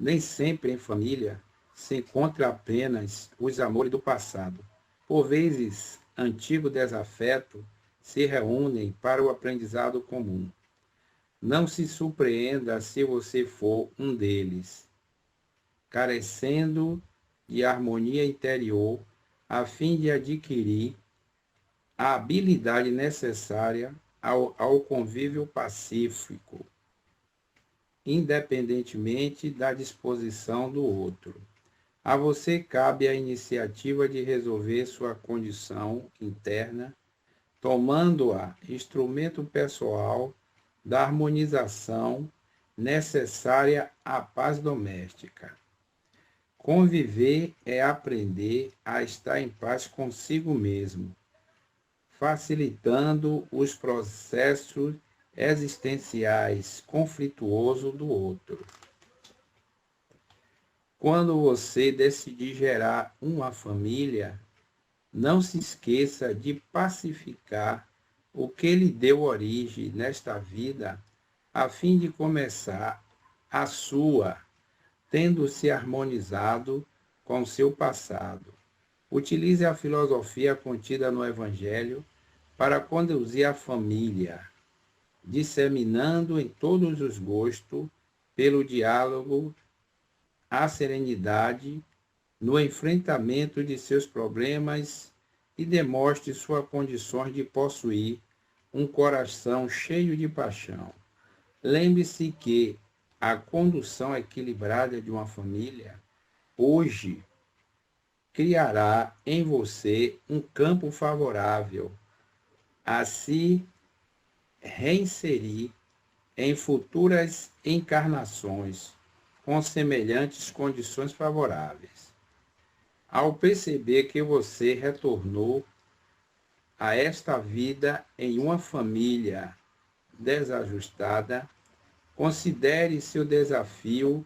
Nem sempre em família se encontra apenas os amores do passado. Por vezes, antigo desafeto se reúnem para o aprendizado comum. Não se surpreenda se você for um deles, carecendo de harmonia interior, a fim de adquirir a habilidade necessária ao convívio pacífico, independentemente da disposição do outro. A você cabe a iniciativa de resolver sua condição interna, tomando-a instrumento pessoal da harmonização necessária à paz doméstica. Conviver é aprender a estar em paz consigo mesmo, facilitando os processos existenciais conflituosos do outro. Quando você decidir gerar uma família, não se esqueça de pacificar o que lhe deu origem nesta vida, a fim de começar a sua, tendo se harmonizado com seu passado. Utilize a filosofia contida no Evangelho para conduzir a família, disseminando em todos os gostos, pelo diálogo, a serenidade no enfrentamento de seus problemas e demonstre suas condições de possuir um coração cheio de paixão. Lembre-se que a condução equilibrada de uma família hoje criará em você um campo favorável a se reinserir em futuras encarnações com semelhantes condições favoráveis. Ao perceber que você retornou a esta vida em uma família desajustada, considere seu desafio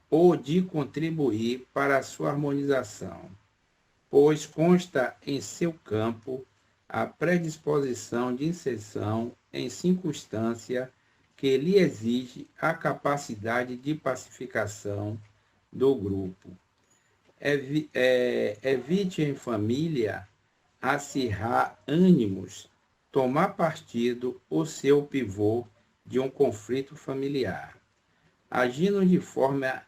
ou de contribuir para a sua harmonização, pois consta em seu campo a predisposição de inserção em circunstância que lhe exige a capacidade de pacificação do grupo. Evite em família acirrar ânimos, tomar partido ou ser o pivô de um conflito familiar, agindo de forma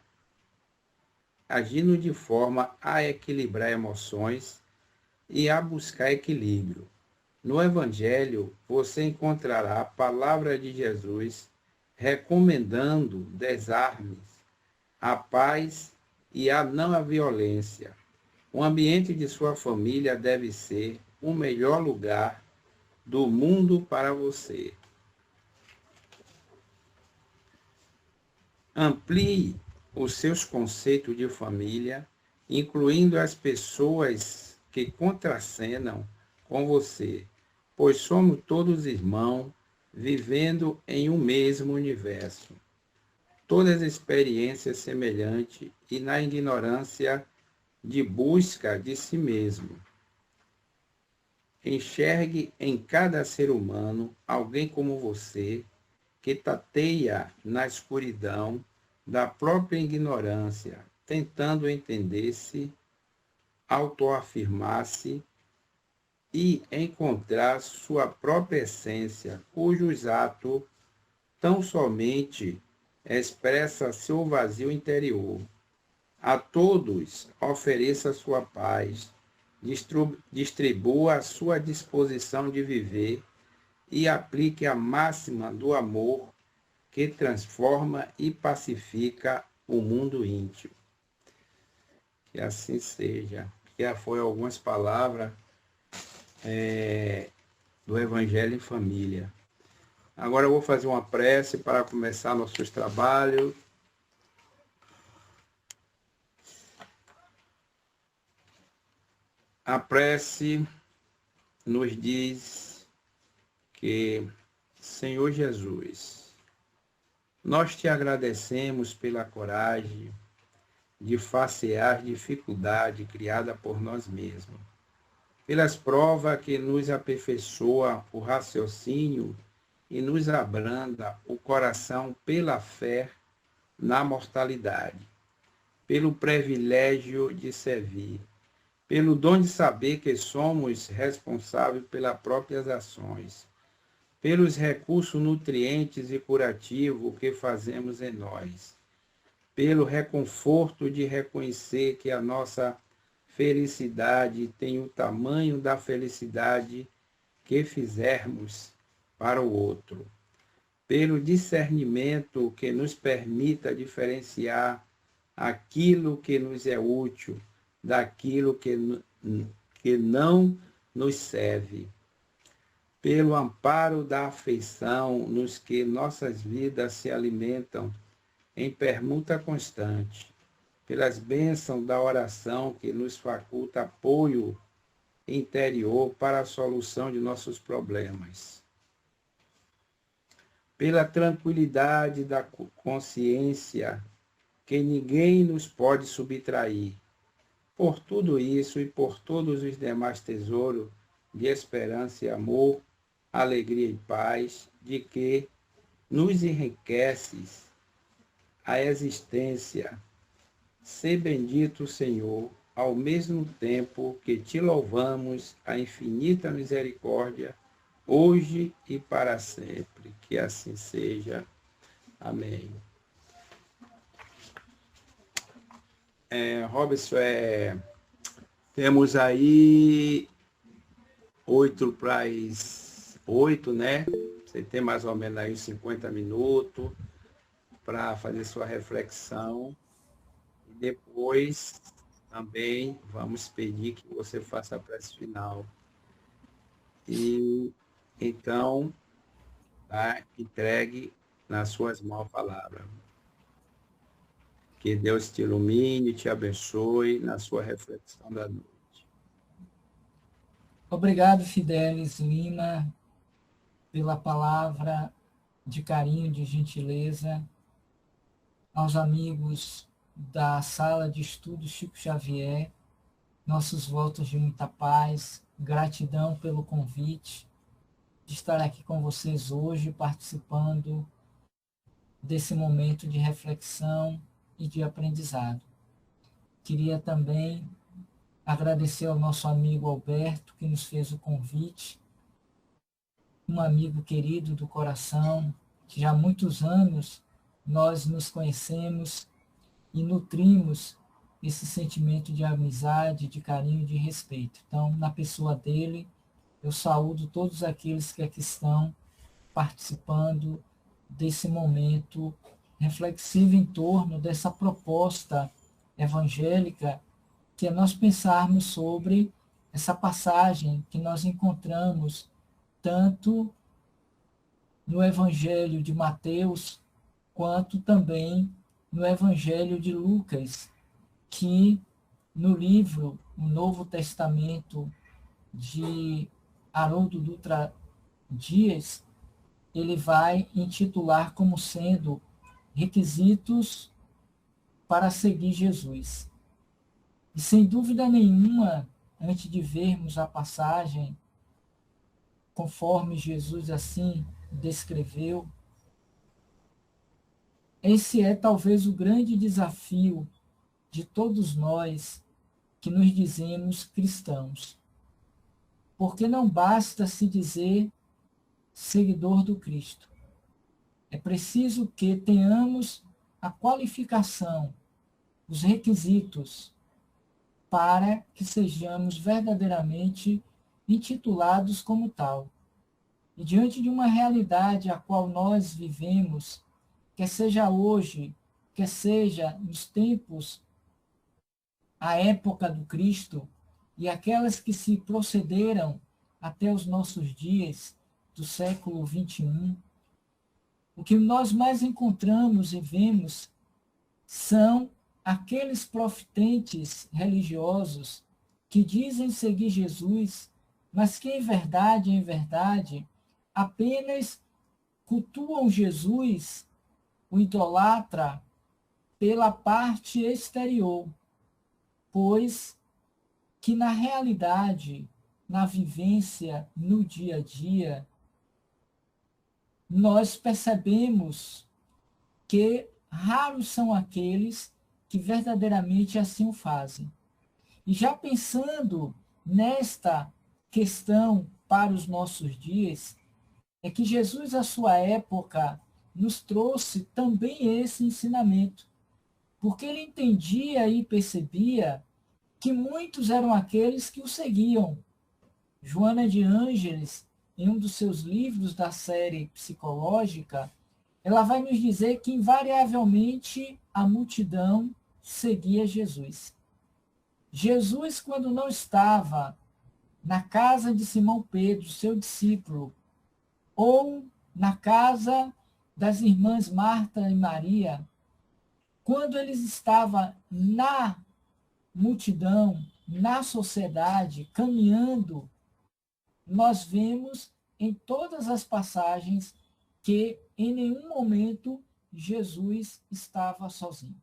a equilibrar emoções e a buscar equilíbrio. No Evangelho, você encontrará a palavra de Jesus recomendando desarmes, a paz e a não violência. O ambiente de sua família deve ser o melhor lugar do mundo para você. Amplie os seus conceitos de família, incluindo as pessoas que contracenam com você, pois somos todos irmãos, vivendo em um mesmo universo. Todas experiências semelhantes e na ignorância de busca de si mesmo. Enxergue em cada ser humano alguém como você, que tateia na escuridão da própria ignorância, tentando entender-se, autoafirmar-se e encontrar sua própria essência, cujos atos tão somente expressa seu vazio interior. A todos ofereça sua paz, distribua a sua disposição de viver e aplique a máxima do amor que transforma e pacifica o mundo íntimo. Que assim seja. Que foi algumas palavras do Evangelho em Família. Agora eu vou fazer uma prece para começar nossos trabalhos. A prece nos diz que, Senhor Jesus, nós te agradecemos pela coragem de facear a dificuldade criada por nós mesmos, pelas provas que nos aperfeiçoa o raciocínio e nos abranda o coração pela fé na mortalidade, pelo privilégio de servir, pelo dom de saber que somos responsáveis pelas próprias ações, pelos recursos nutrientes e curativos que fazemos em nós, pelo reconforto de reconhecer que a nossa felicidade tem o tamanho da felicidade que fizermos para o outro, pelo discernimento que nos permita diferenciar aquilo que nos é útil daquilo que não nos serve, pelo amparo da afeição nos que nossas vidas se alimentam em permuta constante, pelas bênçãos da oração que nos faculta apoio interior para a solução de nossos problemas, pela tranquilidade da consciência que ninguém nos pode subtrair. Por tudo isso e por todos os demais tesouros de esperança e amor, alegria e paz, de que nos enriqueces a existência. Sê bendito, Senhor, ao mesmo tempo que te louvamos a infinita misericórdia, hoje e para sempre. Que assim seja. Amém. Robson, temos aí 8 para as 8, né? Você tem mais ou menos aí 50 minutos para fazer sua reflexão. E depois também vamos pedir que você faça a prece final. E então, tá entregue nas suas mãos a palavra. Que Deus te ilumine e te abençoe na sua reflexão da noite. Obrigado, Fidelis Lima, pela palavra de carinho, de gentileza. Aos amigos da Sala de Estudos Chico Xavier, nossos votos de muita paz, gratidão pelo convite de estar aqui com vocês hoje, participando desse momento de reflexão e de aprendizado. Queria também agradecer ao nosso amigo Alberto, que nos fez o convite, um amigo querido do coração, que já há muitos anos nós nos conhecemos e nutrimos esse sentimento de amizade, de carinho, de respeito. Então, na pessoa dele, eu saúdo todos aqueles que aqui estão participando desse momento reflexivo em torno dessa proposta evangélica, que é nós pensarmos sobre essa passagem que nós encontramos tanto no Evangelho de Mateus, quanto também no Evangelho de Lucas, que no livro O Novo Testamento de Haroldo Dutra Dias, ele vai intitular como sendo requisitos para seguir Jesus. E sem dúvida nenhuma, antes de vermos a passagem, conforme Jesus assim descreveu, esse é talvez o grande desafio de todos nós que nos dizemos cristãos. Porque não basta se dizer seguidor do Cristo. É preciso que tenhamos a qualificação, os requisitos, para que sejamos verdadeiramente intitulados como tal. E diante de uma realidade a qual nós vivemos, quer seja hoje, quer seja nos tempos, a época do Cristo, e aquelas que se procederam até os nossos dias, do século XXI, o que nós mais encontramos e vemos são aqueles profetentes religiosos que dizem seguir Jesus, mas que em verdade, apenas cultuam Jesus, o idolatra, pela parte exterior, pois que na realidade, na vivência, no dia a dia, nós percebemos que raros são aqueles que verdadeiramente assim o fazem. E já pensando nesta questão para os nossos dias, é que Jesus, à sua época, nos trouxe também esse ensinamento, porque ele entendia e percebia que muitos eram aqueles que o seguiam. Joana de Ângeles, em um dos seus livros da série psicológica, ela vai nos dizer que invariavelmente a multidão seguia Jesus. Jesus, quando não estava na casa de Simão Pedro, seu discípulo, ou na casa das irmãs Marta e Maria, quando eles estavam na multidão, na sociedade, caminhando, nós vemos em todas as passagens que em nenhum momento Jesus estava sozinho.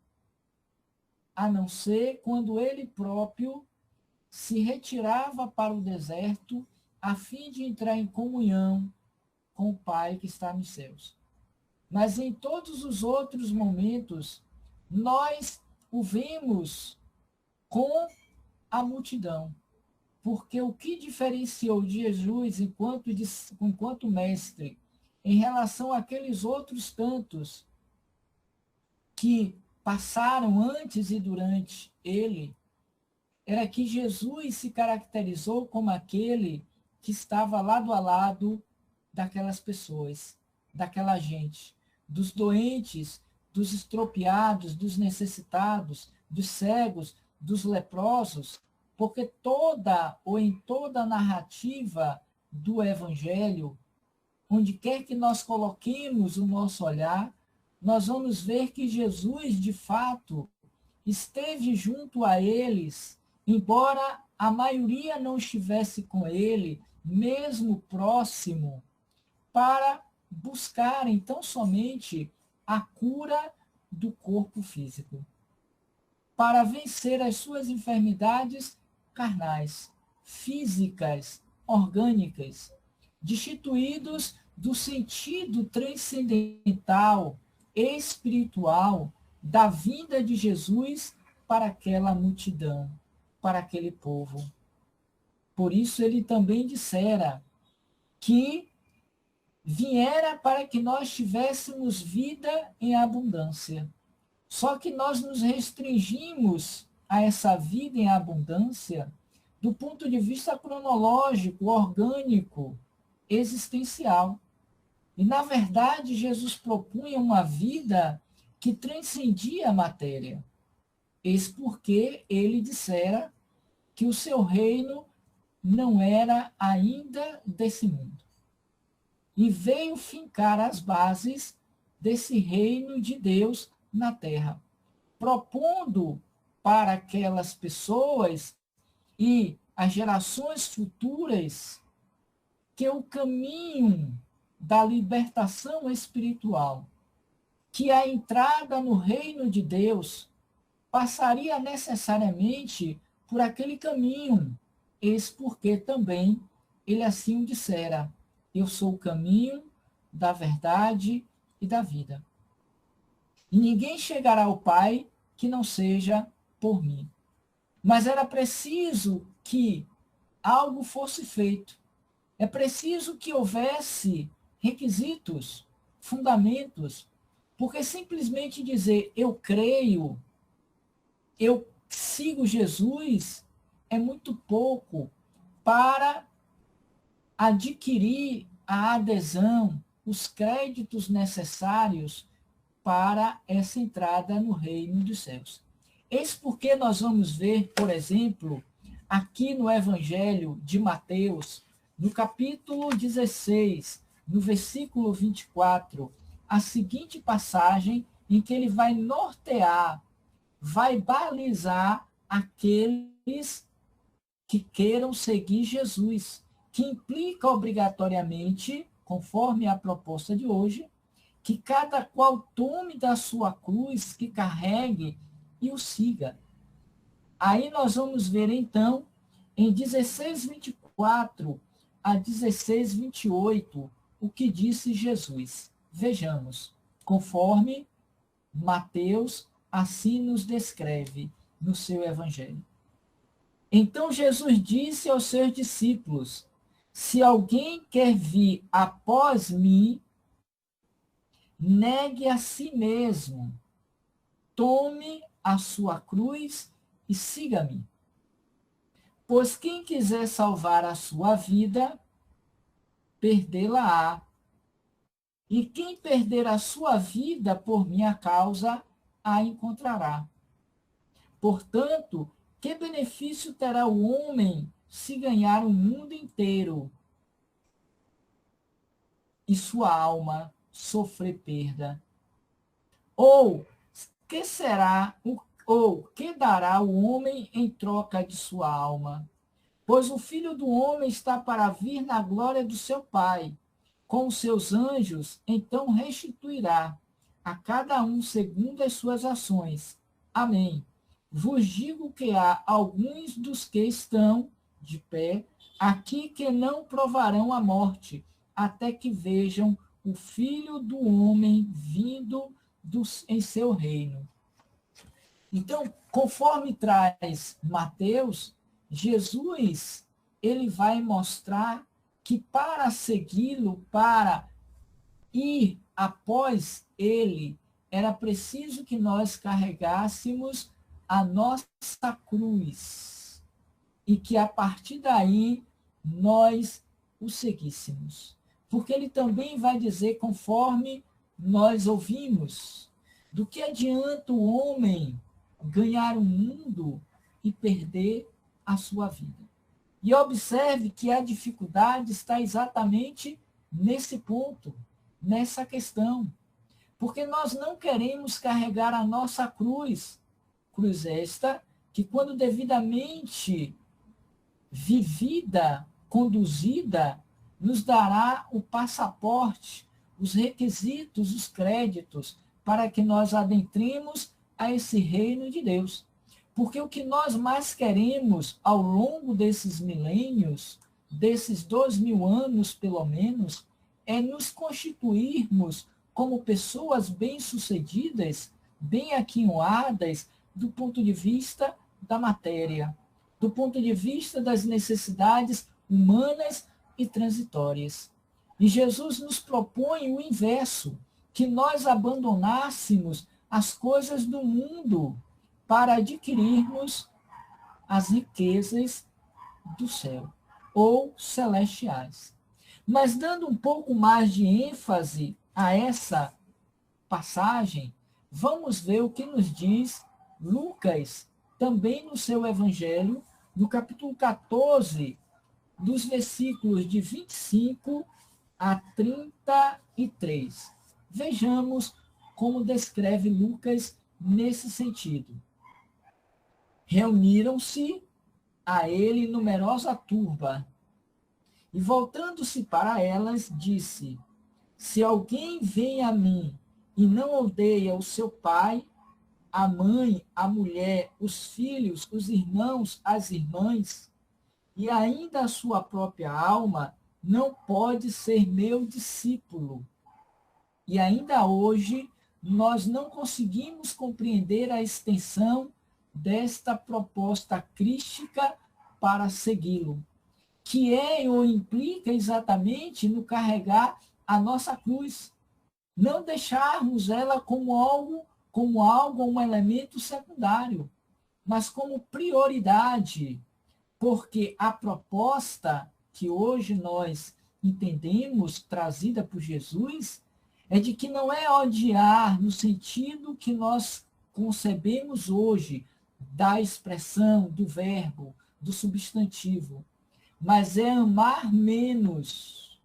A não ser quando ele próprio se retirava para o deserto a fim de entrar em comunhão com o Pai que está nos céus. Mas em todos os outros momentos, nós o vemos com a multidão. Porque o que diferenciou Jesus enquanto mestre em relação àqueles outros tantos que passaram antes e durante ele, era que Jesus se caracterizou como aquele que estava lado a lado daquelas pessoas, daquela gente, dos doentes, dos estropiados, dos necessitados, dos cegos, dos leprosos, porque em toda a narrativa do Evangelho, onde quer que nós coloquemos o nosso olhar, nós vamos ver que Jesus, de fato, esteve junto a eles, embora a maioria não estivesse com ele, mesmo próximo, para buscarem tão somente a cura do corpo físico, para vencer as suas enfermidades carnais, físicas, orgânicas, destituídos do sentido transcendental, espiritual, da vinda de Jesus para aquela multidão, para aquele povo. Por isso ele também dissera que viera para que nós tivéssemos vida em abundância. Só que nós nos restringimos a essa vida em abundância do ponto de vista cronológico, orgânico, existencial. E, na verdade, Jesus propunha uma vida que transcendia a matéria. Eis porque ele dissera que o seu reino não era ainda desse mundo. E veio fincar as bases desse reino de Deus na terra, propondo para aquelas pessoas e as gerações futuras que o caminho da libertação espiritual, que a entrada no reino de Deus passaria necessariamente por aquele caminho, eis porque também ele assim o dissera: eu sou o caminho da verdade e da vida. E ninguém chegará ao Pai que não seja por mim. Mas era preciso que algo fosse feito. É preciso que houvesse requisitos, fundamentos, porque simplesmente dizer eu creio, eu sigo Jesus, é muito pouco para adquirir a adesão, os créditos necessários para essa entrada no reino dos céus. Eis porque nós vamos ver, por exemplo, aqui no Evangelho de Mateus, no capítulo 16, no versículo 24, a seguinte passagem em que ele vai nortear, vai balizar aqueles que queiram seguir Jesus, que implica obrigatoriamente, conforme a proposta de hoje, que cada qual tome da sua cruz, que carregue e o siga. Aí nós vamos ver, então, em 16:24 a 16:28, o que disse Jesus. Vejamos, conforme Mateus assim nos descreve no seu evangelho. Então Jesus disse aos seus discípulos: se alguém quer vir após mim, negue a si mesmo, tome a sua cruz e siga-me. Pois quem quiser salvar a sua vida, perdê-la-á. E quem perder a sua vida por minha causa, a encontrará. Portanto, que benefício terá o homem se ganhar o mundo inteiro e sua alma sofrer perda? Ou que será ou que dará o homem em troca de sua alma? Pois o Filho do Homem está para vir na glória do seu Pai. Com os seus anjos, então restituirá a cada um segundo as suas ações. Amém. Vos digo que há alguns dos que estão de pé aqui que não provarão a morte, até que vejam o Filho do Homem vindo em seu reino. Então, conforme traz Mateus, Jesus, ele vai mostrar que para segui-lo, para ir após ele, era preciso que nós carregássemos a nossa cruz e que a partir daí nós o seguíssemos. Porque ele também vai dizer, conforme nós ouvimos, do que adianta o homem ganhar o mundo e perder a sua vida. E observe que a dificuldade está exatamente nesse ponto, nessa questão. Porque nós não queremos carregar a nossa cruz. Cruz esta que, quando devidamente vivida, conduzida, nos dará o passaporte, os requisitos, os créditos, para que nós adentremos a esse reino de Deus. Porque o que nós mais queremos ao longo desses milênios, desses 2000 anos pelo menos, é nos constituirmos como pessoas bem-sucedidas, bem aquinhoadas, do ponto de vista da matéria, do ponto de vista das necessidades humanas e transitórias. E Jesus nos propõe o inverso, que nós abandonássemos as coisas do mundo para adquirirmos as riquezas do céu, ou celestiais. Mas dando um pouco mais de ênfase a essa passagem, vamos ver o que nos diz Lucas, também no seu evangelho, no capítulo 14, dos versículos de 25 a 33. Vejamos como descreve Lucas nesse sentido. Reuniram-se a ele numerosa turba, e voltando-se para elas, disse: se alguém vem a mim e não odeia o seu pai, a mãe, a mulher, os filhos, os irmãos, as irmãs, e ainda a sua própria alma, não pode ser meu discípulo. E ainda hoje, nós não conseguimos compreender a extensão desta proposta crística para segui-lo, que é ou implica exatamente no carregar a nossa cruz, não deixarmos ela como algo, um elemento secundário, mas como prioridade, porque a proposta que hoje nós entendemos, trazida por Jesus, é de que não é odiar no sentido que nós concebemos hoje, da expressão, do verbo, do substantivo, mas é amar menos.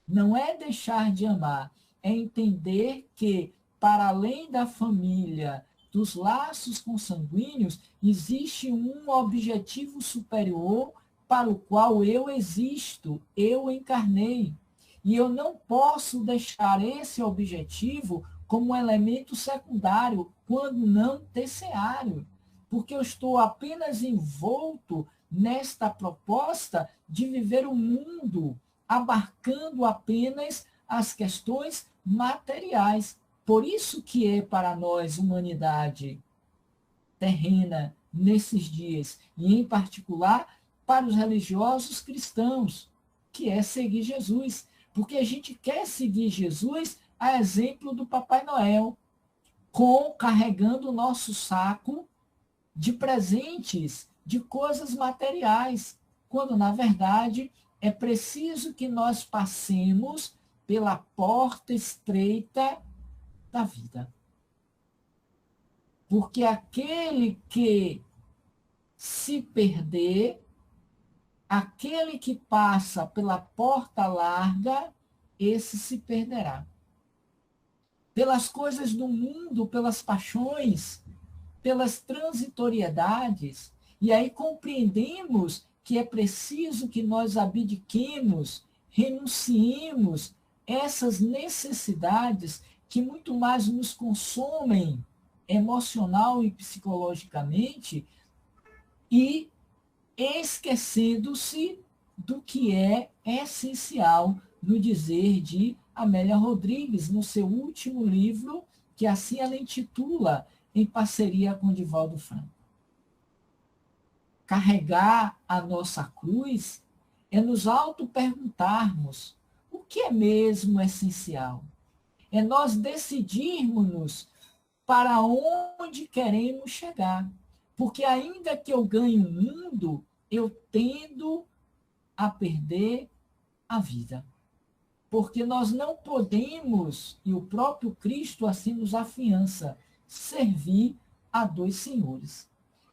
Não é deixar de amar, é entender que, para além da família, dos laços consanguíneos, existe um objetivo superior para o qual eu existo, eu encarnei. E eu não posso deixar esse objetivo como um elemento secundário, quando não terciário, porque eu estou apenas envolto nesta proposta de viver o mundo, abarcando apenas as questões materiais. Por isso que é para nós, humanidade terrena, nesses dias, e em particular para os religiosos cristãos, que é seguir Jesus. Porque a gente quer seguir Jesus a exemplo do Papai Noel, carregando o nosso saco de presentes, de coisas materiais, quando, na verdade, é preciso que nós passemos pela porta estreita da vida. Porque aquele que se perder, aquele que passa pela porta larga, esse se perderá. Pelas coisas do mundo, pelas paixões, pelas transitoriedades, e aí compreendemos que é preciso que nós abdiquemos, renunciemos essas necessidades que muito mais nos consomem emocional e psicologicamente, e esquecendo-se do que é essencial, no dizer de Amélia Rodrigues, no seu último livro, que assim ela intitula, em parceria com Divaldo Franco. Carregar a nossa cruz é nos auto-perguntarmos o que é mesmo essencial. É nós decidirmos para onde queremos chegar. Porque ainda que eu ganhe o mundo, eu tendo a perder a vida. Porque nós não podemos, e o próprio Cristo assim nos afiança, servir a dois senhores.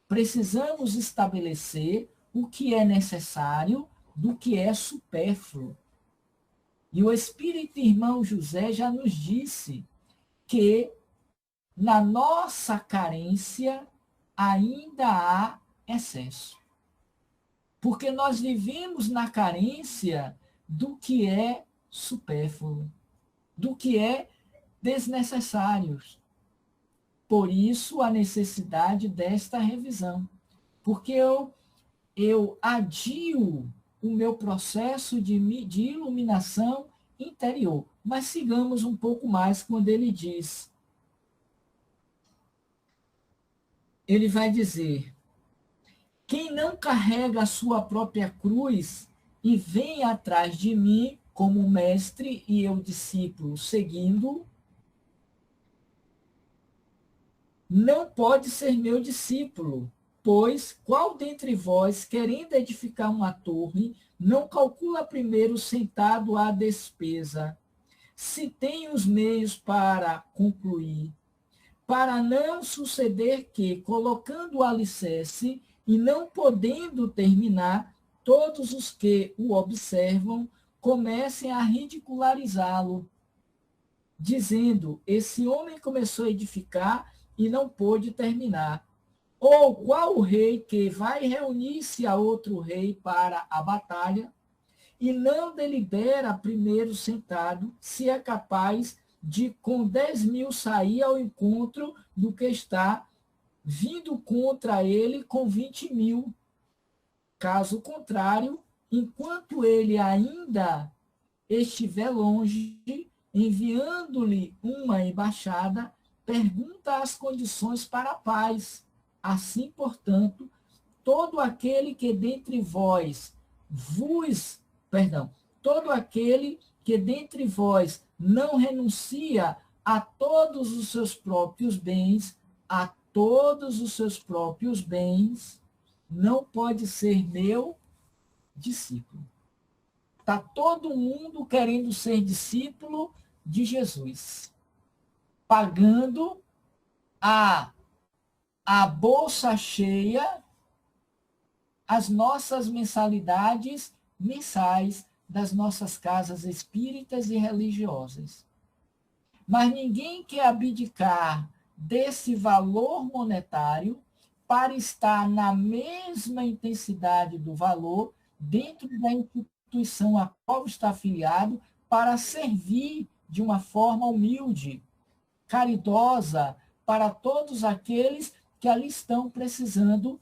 Precisamos estabelecer o que é necessário do que é supérfluo. E o Espírito Irmão José já nos disse que na nossa carência ainda há excesso. Porque nós vivemos na carência do que é supérfluo, do que é desnecessário. Por isso, a necessidade desta revisão. Porque eu adio o meu processo de iluminação interior. Mas sigamos um pouco mais quando ele diz. Ele vai dizer: quem não carrega a sua própria cruz e vem atrás de mim como mestre e eu discípulo seguindo, não pode ser meu discípulo, pois qual dentre vós, querendo edificar uma torre, não calcula primeiro sentado à despesa, se tem os meios para concluir, para não suceder que, colocando o alicerce e não podendo terminar, todos os que o observam comecem a ridicularizá-lo, dizendo: esse homem começou a edificar e não pôde terminar. Ou qual o rei que vai reunir-se a outro rei para a batalha e não delibera primeiro sentado se é capaz de com 10.000 sair ao encontro do que está vindo contra ele com 20.000. Caso contrário, enquanto ele ainda estiver longe, enviando-lhe uma embaixada, pergunta as condições para a paz. Assim, portanto, todo aquele que dentre todo aquele que dentre vós não renuncia a todos os seus próprios bens, não pode ser meu discípulo. Está todo mundo querendo ser discípulo de Jesus, pagando a bolsa cheia as nossas mensalidades mensais das nossas casas espíritas e religiosas. Mas ninguém quer abdicar desse valor monetário para estar na mesma intensidade do valor dentro da instituição a qual está afiliado, para servir de uma forma humilde, caridosa, para todos aqueles que ali estão precisando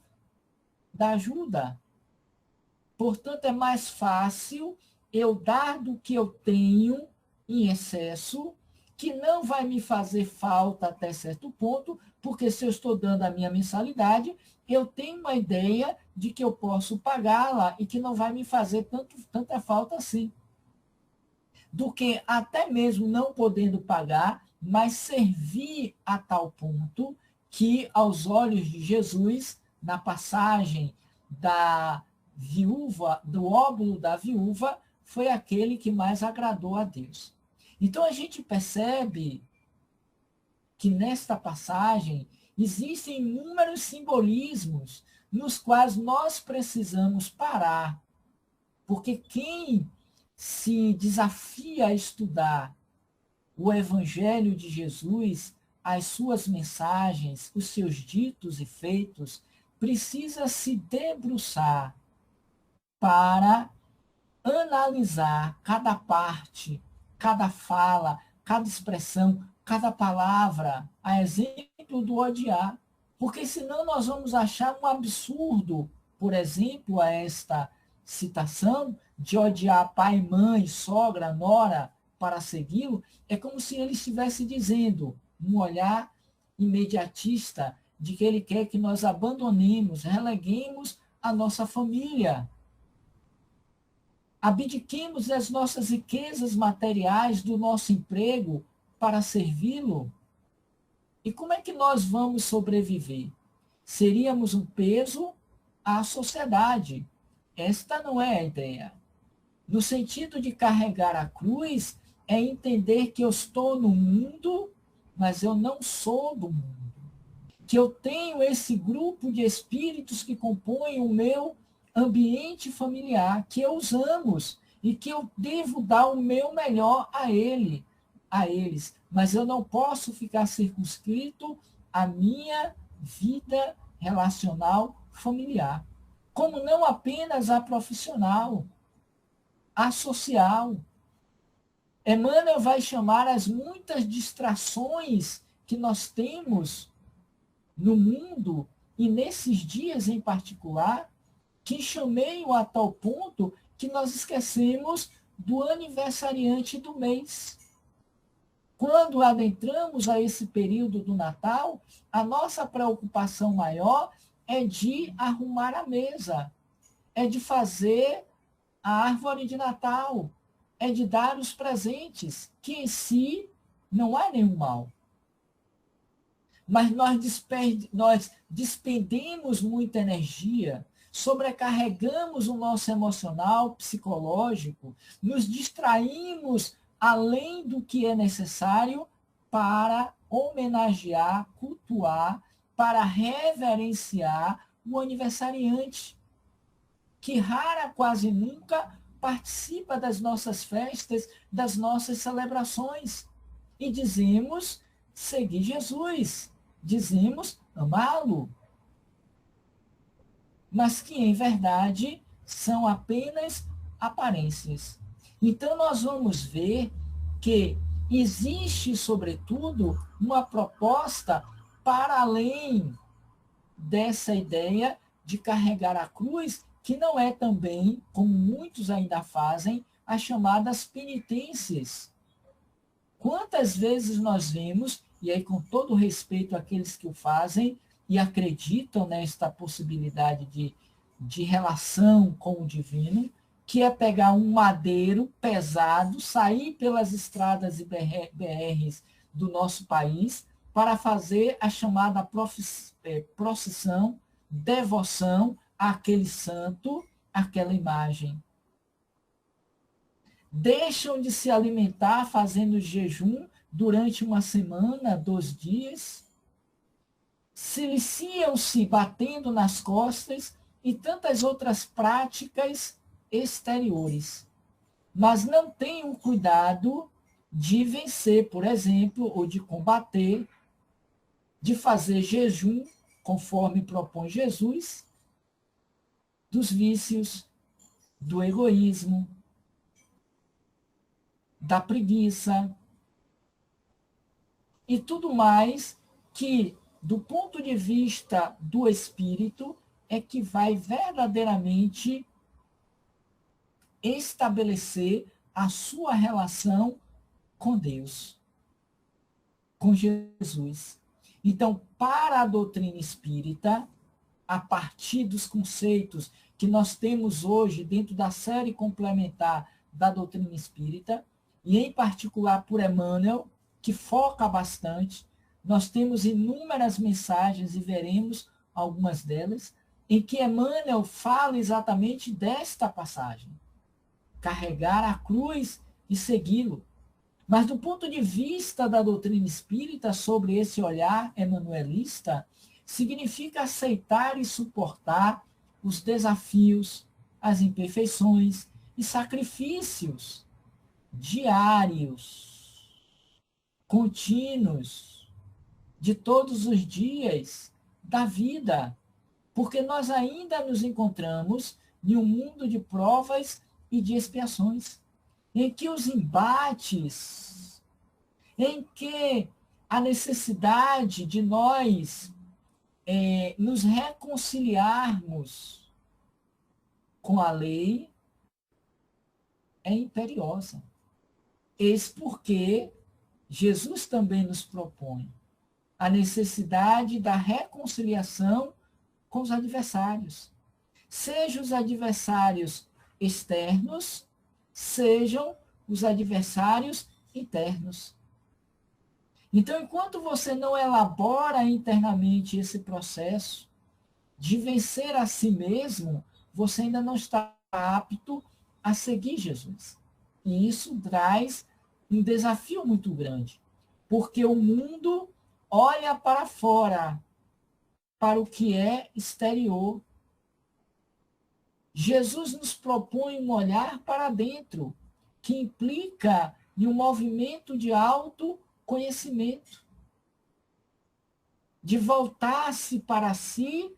da ajuda. Portanto, é mais fácil eu dar do que eu tenho em excesso, que não vai me fazer falta até certo ponto, porque se eu estou dando a minha mensalidade, eu tenho uma ideia de que eu posso pagá-la e que não vai me fazer tanta falta assim. Do que até mesmo não podendo pagar, mas servir a tal ponto que, aos olhos de Jesus, na passagem da viúva, do óbolo da viúva, foi aquele que mais agradou a Deus. Então a gente percebe que nesta passagem existem inúmeros simbolismos nos quais nós precisamos parar, porque quem se desafia a estudar o Evangelho de Jesus, as suas mensagens, os seus ditos e feitos, precisa se debruçar para analisar cada parte, cada fala, cada expressão, cada palavra, a exemplo do odiar. Porque senão nós vamos achar um absurdo, por exemplo, a esta citação de odiar pai, mãe, sogra, nora para segui-lo, é como se ele estivesse dizendo, um olhar imediatista, de que ele quer que nós abandonemos, releguemos a nossa família. Abdiquemos das nossas riquezas materiais, do nosso emprego, para servi-lo. E como é que nós vamos sobreviver? Seríamos um peso à sociedade. Esta não é a ideia. No sentido de carregar a cruz, é entender que eu estou no mundo, mas eu não sou do mundo. Que eu tenho esse grupo de espíritos que compõem o meu ambiente familiar, que eu os amo e que eu devo dar o meu melhor a eles. Mas eu não posso ficar circunscrito à minha vida relacional familiar. Como não apenas a profissional, a social. Emmanuel vai chamar as muitas distrações que nós temos no mundo, e nesses dias em particular, que chamei-o a tal ponto que nós esquecemos do aniversariante do mês. Quando adentramos a esse período do Natal, a nossa preocupação maior é de arrumar a mesa, é de fazer a árvore de Natal, é de dar os presentes, que em si não há nenhum mal. Mas nós despendemos muita energia, sobrecarregamos o nosso emocional, psicológico, nos distraímos além do que é necessário para homenagear, cultuar, para reverenciar o aniversariante, que rara, quase nunca, participa das nossas festas, das nossas celebrações. E dizemos seguir Jesus, dizemos amá-lo, mas que, em verdade, são apenas aparências. Então, nós vamos ver que existe, sobretudo, uma proposta para além dessa ideia de carregar a cruz, que não é também, como muitos ainda fazem, as chamadas penitências. Quantas vezes nós vemos, e aí com todo respeito àqueles que o fazem e acreditam nesta possibilidade de relação com o divino, que é pegar um madeiro pesado, sair pelas estradas e BRs do nosso país para fazer a chamada procissão, devoção àquele santo, àquela imagem. Deixam de se alimentar fazendo jejum durante uma semana, 2 dias, siliciam-se batendo nas costas e tantas outras práticas exteriores. Mas não têm o cuidado de vencer, por exemplo, ou de combater, de fazer jejum, conforme propõe Jesus, dos vícios, do egoísmo, da preguiça e tudo mais que, do ponto de vista do espírito, é que vai verdadeiramente estabelecer a sua relação com Deus. com Jesus. Então, para a doutrina espírita, a partir dos conceitos que nós temos hoje dentro da série complementar da doutrina espírita, e em particular por Emmanuel, que foca bastante, nós temos inúmeras mensagens e veremos algumas delas, em que Emmanuel fala exatamente desta passagem. Carregar a cruz e segui-lo. Mas do ponto de vista da doutrina espírita, sobre esse olhar emanuelista, significa aceitar e suportar os desafios, as imperfeições e sacrifícios diários, contínuos, de todos os dias da vida, porque nós ainda nos encontramos em um mundo de provas e de expiações, em que os embates, em que a necessidade de nós nos reconciliarmos com a lei é imperiosa. Eis porque Jesus também nos propõe a necessidade da reconciliação com os adversários. Sejam os adversários externos, sejam os adversários internos. Então, enquanto você não elabora internamente esse processo de vencer a si mesmo, você ainda não está apto a seguir Jesus. E isso traz um desafio muito grande, porque o mundo olha para fora, para o que é exterior. Jesus nos propõe um olhar para dentro, que implica em um movimento de autoconhecimento, de voltar-se para si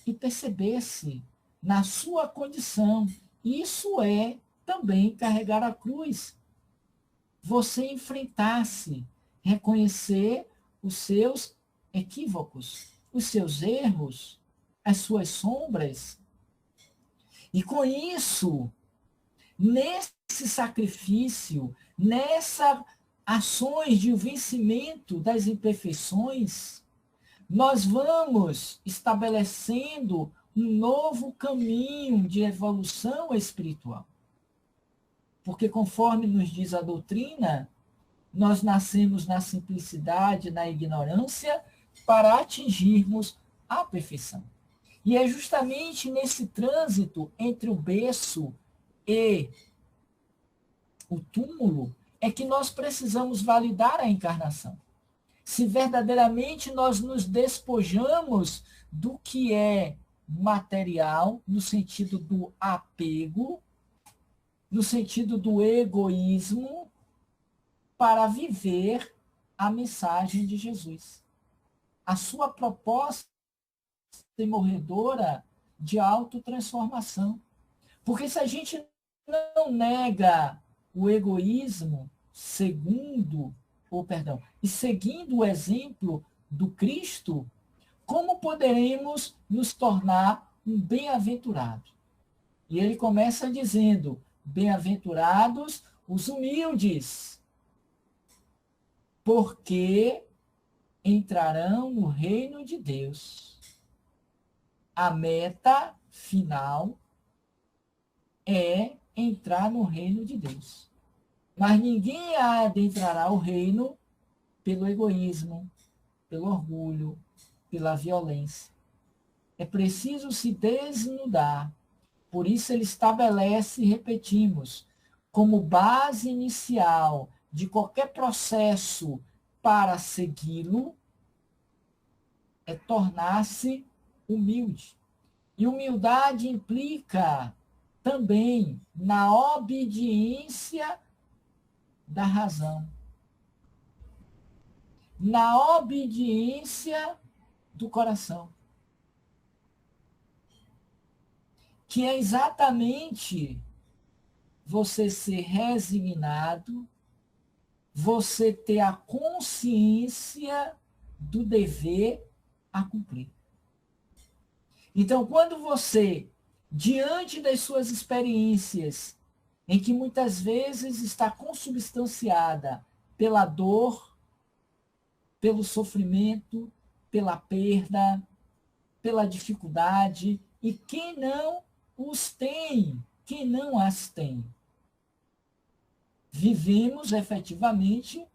e perceber-se na sua condição. Isso é também carregar a cruz. Você enfrentar-se, reconhecer os seus equívocos, os seus erros, as suas sombras. E com isso, nesse sacrifício, nessas ações de vencimento das imperfeições, nós vamos estabelecendo um novo caminho de evolução espiritual. Porque, conforme nos diz a doutrina, nós nascemos na simplicidade, na ignorância, para atingirmos a perfeição. E é justamente nesse trânsito entre o berço e o túmulo é que nós precisamos validar a encarnação. Se verdadeiramente nós nos despojamos do que é material, no sentido do apego, no sentido do egoísmo, para viver a mensagem de Jesus. A sua proposta morredora de autotransformação. Porque se a gente não nega o egoísmo seguindo o exemplo do Cristo, como poderemos nos tornar um bem-aventurado? E ele começa dizendo: bem-aventurados os humildes, porque entrarão no reino de Deus. A meta final é entrar no reino de Deus. Mas ninguém adentrará o reino pelo egoísmo, pelo orgulho, pela violência. É preciso se desnudar. Por isso ele estabelece, repetimos, como base inicial de qualquer processo para segui-lo, é tornar-se humilde. E humildade implica também na obediência da razão, na obediência do coração, que é exatamente você ser resignado, você ter a consciência do dever a cumprir. Então, quando você, diante das suas experiências, em que muitas vezes está consubstanciada pela dor, pelo sofrimento, pela perda, pela dificuldade, e quem não os tem, quem não as tem. Vivemos efetivamente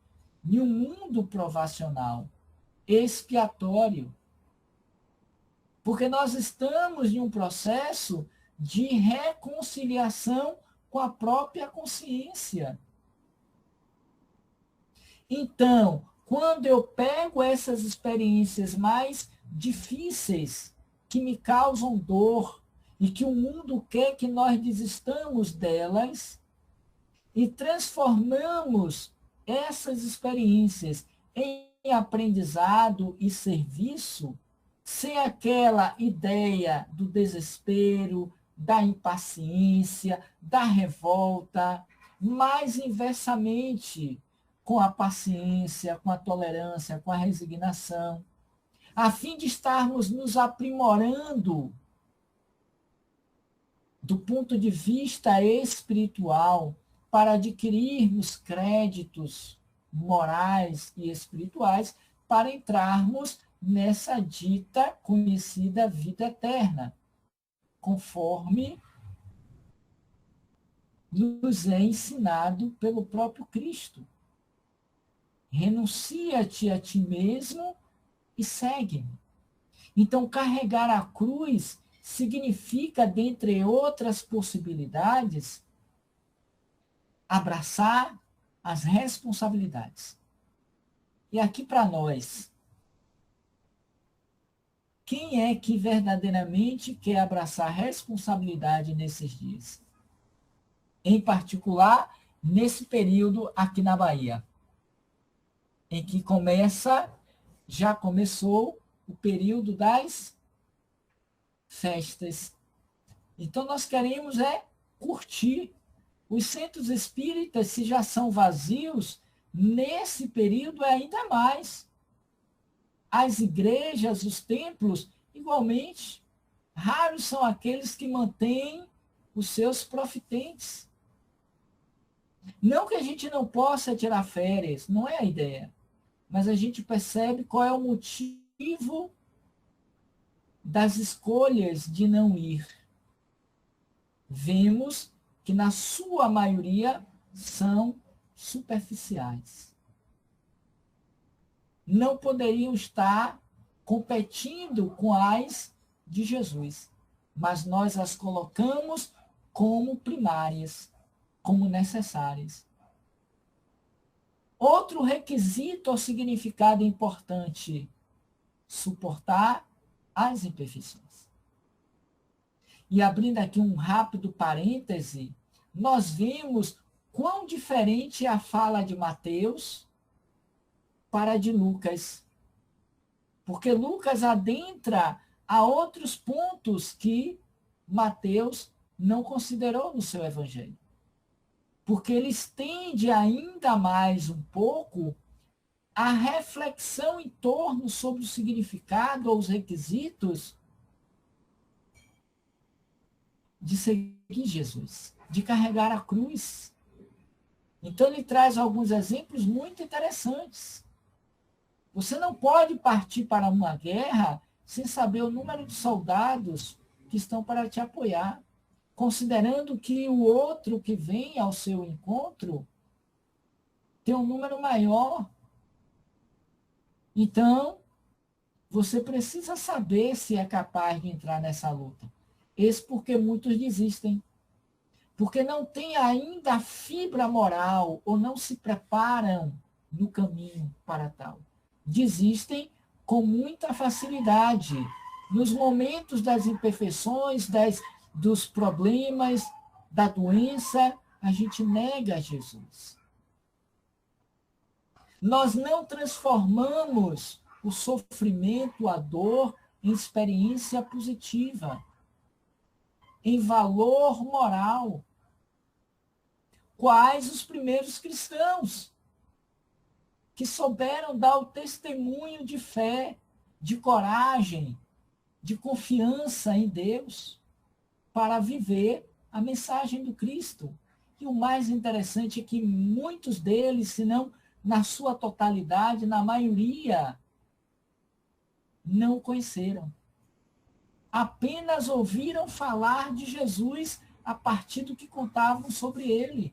em um mundo provacional, expiatório, porque nós estamos em um processo de reconciliação com a própria consciência. Então, quando eu pego essas experiências mais difíceis, que me causam dor, e que o mundo quer que nós desistamos delas, e transformamos essas experiências em aprendizado e serviço, sem aquela ideia do desespero, da impaciência, da revolta, mas inversamente com a paciência, com a tolerância, com a resignação, a fim de estarmos nos aprimorando do ponto de vista espiritual, para adquirirmos créditos morais e espirituais, para entrarmos nessa dita conhecida vida eterna, conforme nos é ensinado pelo próprio Cristo. Renuncia-te a ti mesmo e segue-me. Então, carregar a cruz significa, dentre outras possibilidades, abraçar as responsabilidades. E aqui para nós, quem é que verdadeiramente quer abraçar responsabilidade nesses dias? Em particular, nesse período aqui na Bahia, em que já começou o período das festas. Então, nós queremos curtir. Os centros espíritas, se já são vazios, nesse período é ainda mais. As igrejas, os templos, igualmente. Raros são aqueles que mantêm os seus profitentes. Não que a gente não possa tirar férias, não é a ideia. Mas a gente percebe qual é o motivo das escolhas de não ir. Vemos que na sua maioria são superficiais. Não poderiam estar competindo com as de Jesus, mas nós as colocamos como primárias, como necessárias. Outro requisito ou significado importante: suportar as imperfeições. E abrindo aqui um rápido parêntese, nós vimos quão diferente é a fala de Mateus para a de Lucas. Porque Lucas adentra a outros pontos que Mateus não considerou no seu evangelho. Porque ele estende ainda mais um pouco a reflexão em torno sobre o significado ou os requisitos de seguir Jesus, de carregar a cruz. Então ele traz alguns exemplos muito interessantes. Você não pode partir para uma guerra sem saber o número de soldados que estão para te apoiar, considerando que o outro que vem ao seu encontro tem um número maior. Então, você precisa saber se é capaz de entrar nessa luta. Esse porque muitos desistem. Porque não tem ainda a fibra moral ou não se preparam no caminho para tal. Desistem com muita facilidade. Nos momentos das imperfeições, dos problemas, da doença, a gente nega Jesus. Nós não transformamos o sofrimento, a dor, em experiência positiva, em valor moral. Quais os primeiros cristãos que souberam dar o testemunho de fé, de coragem, de confiança em Deus para viver a mensagem do Cristo. E o mais interessante é que muitos deles, se não na sua totalidade, na maioria, não o conheceram. Apenas ouviram falar de Jesus a partir do que contavam sobre ele.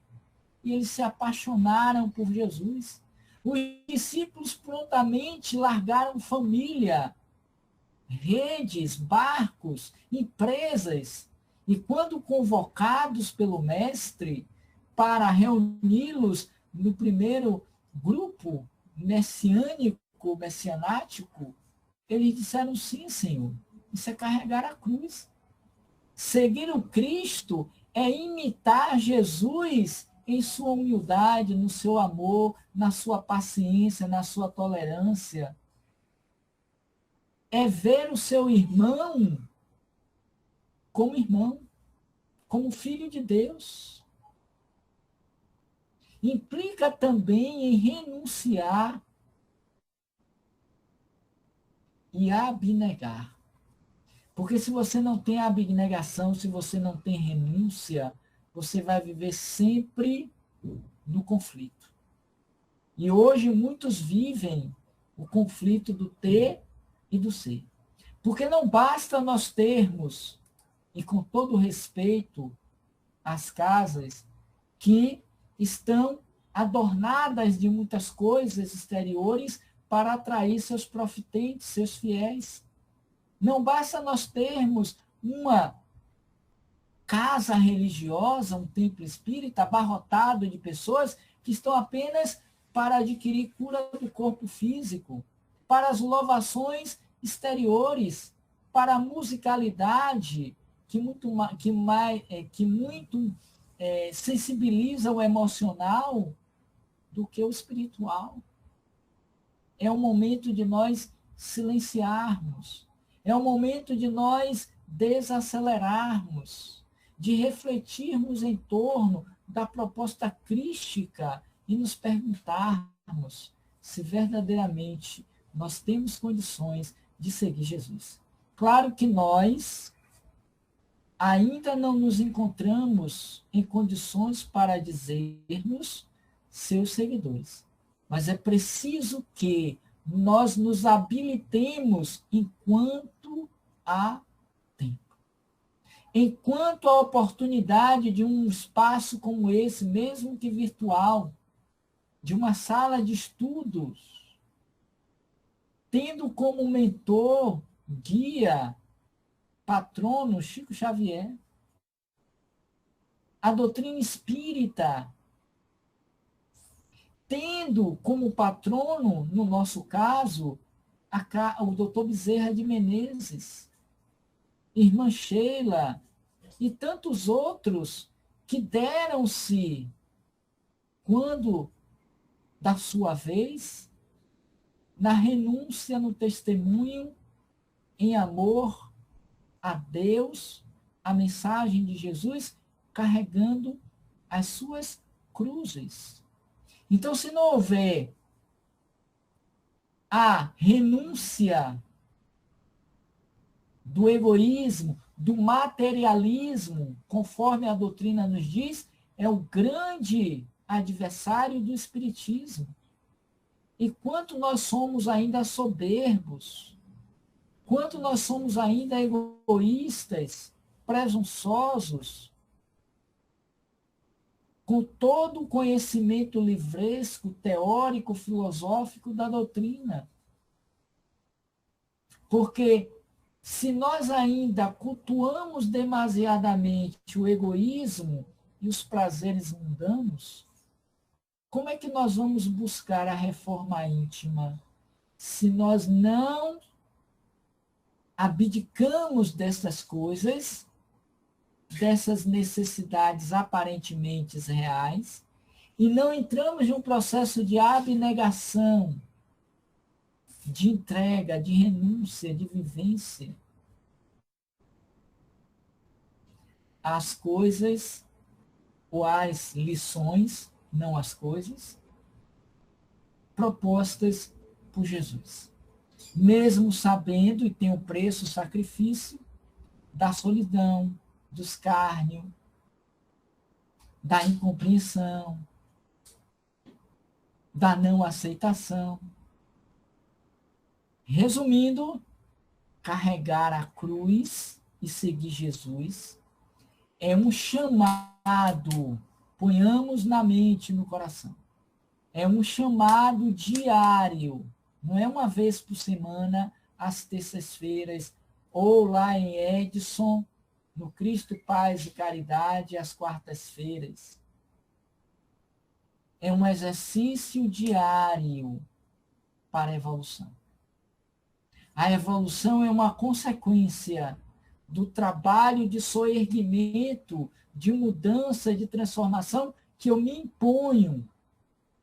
E eles se apaixonaram por Jesus. Os discípulos prontamente largaram família, redes, barcos, empresas. E quando convocados pelo mestre para reuni-los no primeiro grupo messianático, eles disseram: sim, Senhor, isso é carregar a cruz. Seguir o Cristo é imitar Jesus em sua humildade, no seu amor, na sua paciência, na sua tolerância. É ver o seu irmão, como filho de Deus. Implica também em renunciar e abnegar. Porque se você não tem abnegação, se você não tem renúncia, você vai viver sempre no conflito. E hoje muitos vivem o conflito do ter e do ser. Porque não basta nós termos, e com todo respeito, as casas que estão adornadas de muitas coisas exteriores para atrair seus profitentes, seus fiéis. Não basta nós termos uma casa religiosa, um templo espírita abarrotado de pessoas que estão apenas para adquirir cura do corpo físico, para as louvações exteriores, para a musicalidade que muito sensibiliza o emocional do que o espiritual. É o momento de nós silenciarmos, é o momento de nós desacelerarmos, de refletirmos em torno da proposta crística e nos perguntarmos se verdadeiramente nós temos condições de seguir Jesus. Claro que nós ainda não nos encontramos em condições para dizermos seus seguidores, mas é preciso que nós nos habilitemos enquanto há tempo. Enquanto a oportunidade de um espaço como esse, mesmo que virtual, de uma sala de estudos, tendo como mentor, guia, patrono Chico Xavier, a doutrina espírita, tendo como patrono, no nosso caso, o doutor Bezerra de Menezes, irmã Sheila e tantos outros que deram-se, quando da sua vez, na renúncia, no testemunho, em amor a Deus, a mensagem de Jesus, carregando as suas cruzes. Então, se não houver a renúncia do egoísmo, do materialismo, conforme a doutrina nos diz, é o grande adversário do espiritismo. E quanto nós somos ainda soberbos, quanto nós somos ainda egoístas, presunçosos, com todo o conhecimento livresco, teórico, filosófico da doutrina. Porque se nós ainda cultuamos demasiadamente o egoísmo e os prazeres mundanos, como é que nós vamos buscar a reforma íntima se nós não abdicamos dessas coisas, dessas necessidades aparentemente reais, e não entramos em um processo de abnegação, de entrega, de renúncia, de vivência às coisas ou às lições, não às coisas, propostas por Jesus. Mesmo sabendo, e tem o preço, o sacrifício da solidão, do escárnio, da incompreensão. da não aceitação. Resumindo, carregar a cruz e seguir Jesus é um chamado, ponhamos na mente e no coração. É um chamado diário, não é uma vez por semana, às terças-feiras, ou lá em Edson, no Cristo Paz e Caridade, às quartas-feiras. É um exercício diário para a evolução. A evolução é uma consequência do trabalho de soerguimento, de mudança, de transformação que eu me imponho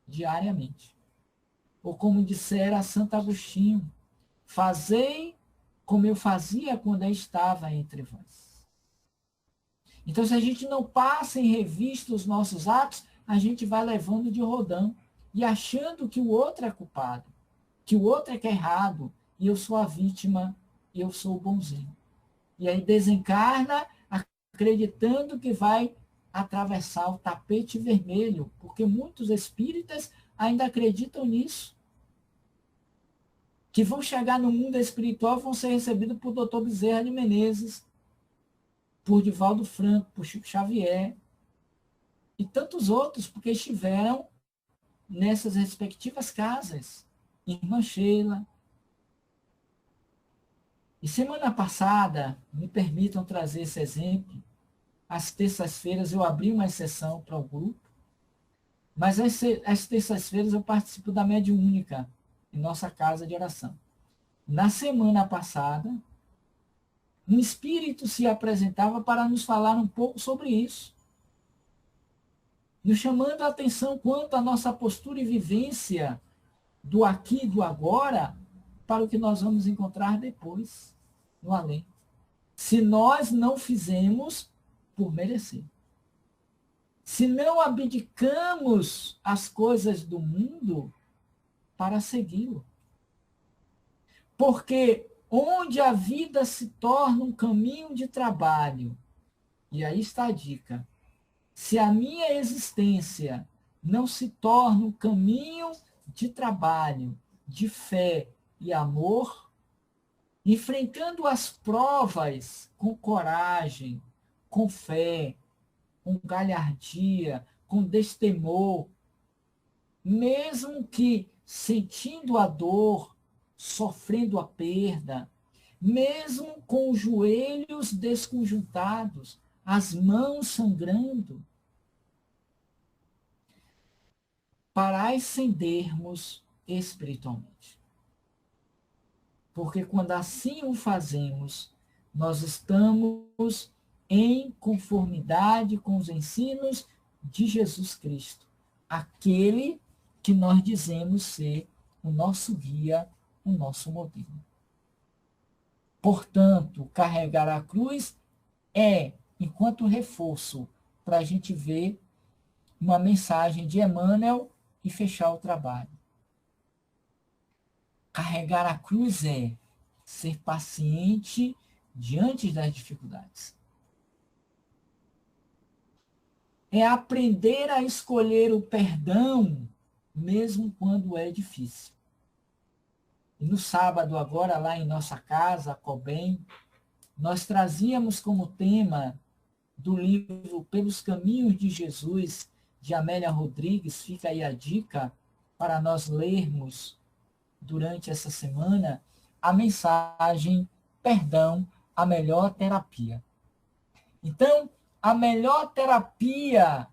diariamente. Ou como dissera Santo Agostinho, fazei como eu fazia quando eu estava entre vós. Então, se a gente não passa em revista os nossos atos, a gente vai levando de rodão e achando que o outro é culpado, que o outro é que é errado, e eu sou a vítima, e eu sou o bonzinho. E aí desencarna acreditando que vai atravessar o tapete vermelho, porque muitos espíritas ainda acreditam nisso. Que vão chegar no mundo espiritual e vão ser recebidos por Dr. Bezerra de Menezes, por Divaldo Franco, por Chico Xavier e tantos outros, porque estiveram nessas respectivas casas. Irmã Sheila. E semana passada, me permitam trazer esse exemplo, às terças-feiras eu abri uma exceção para o grupo, mas às terças-feiras eu participo da mediúnica, em nossa casa de oração. Na semana passada, um espírito se apresentava para nos falar um pouco sobre isso, nos chamando a atenção quanto à nossa postura e vivência do aqui e do agora para o que nós vamos encontrar depois, no além. Se nós não fizemos por merecer. Se não abdicamos as coisas do mundo para segui-lo. Porque onde a vida se torna um caminho de trabalho, e aí está a dica, se a minha existência não se torna um caminho de trabalho, de fé e amor, enfrentando as provas com coragem, com fé, com galhardia, com destemor, mesmo que sentindo a dor, sofrendo a perda, mesmo com os joelhos desconjuntados, as mãos sangrando, para ascendermos espiritualmente. Porque quando assim o fazemos, nós estamos em conformidade com os ensinos de Jesus Cristo, aquele que nós dizemos ser o nosso guia, o nosso modelo. Portanto, carregar a cruz é, enquanto reforço, para a gente ver uma mensagem de Emmanuel e fechar o trabalho. Carregar a cruz é ser paciente diante das dificuldades. É aprender a escolher o perdão, mesmo quando é difícil. E no sábado, agora, lá em nossa casa, Cobem, nós trazíamos como tema do livro Pelos Caminhos de Jesus, de Amélia Rodrigues, fica aí a dica para nós lermos durante essa semana, a mensagem Perdão, a melhor terapia. Então, a melhor terapia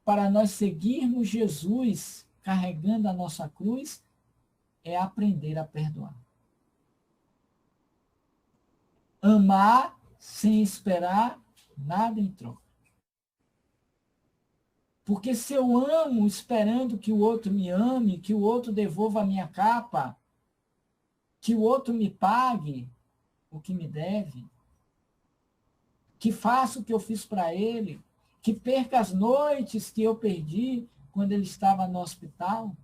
para nós seguirmos Jesus carregando a nossa cruz é aprender a perdoar. Amar sem esperar nada em troca. Porque se eu amo esperando que o outro me ame, que o outro devolva a minha capa, que o outro me pague o que me deve, que faça o que eu fiz para ele, que perca as noites que eu perdi quando ele estava no hospital,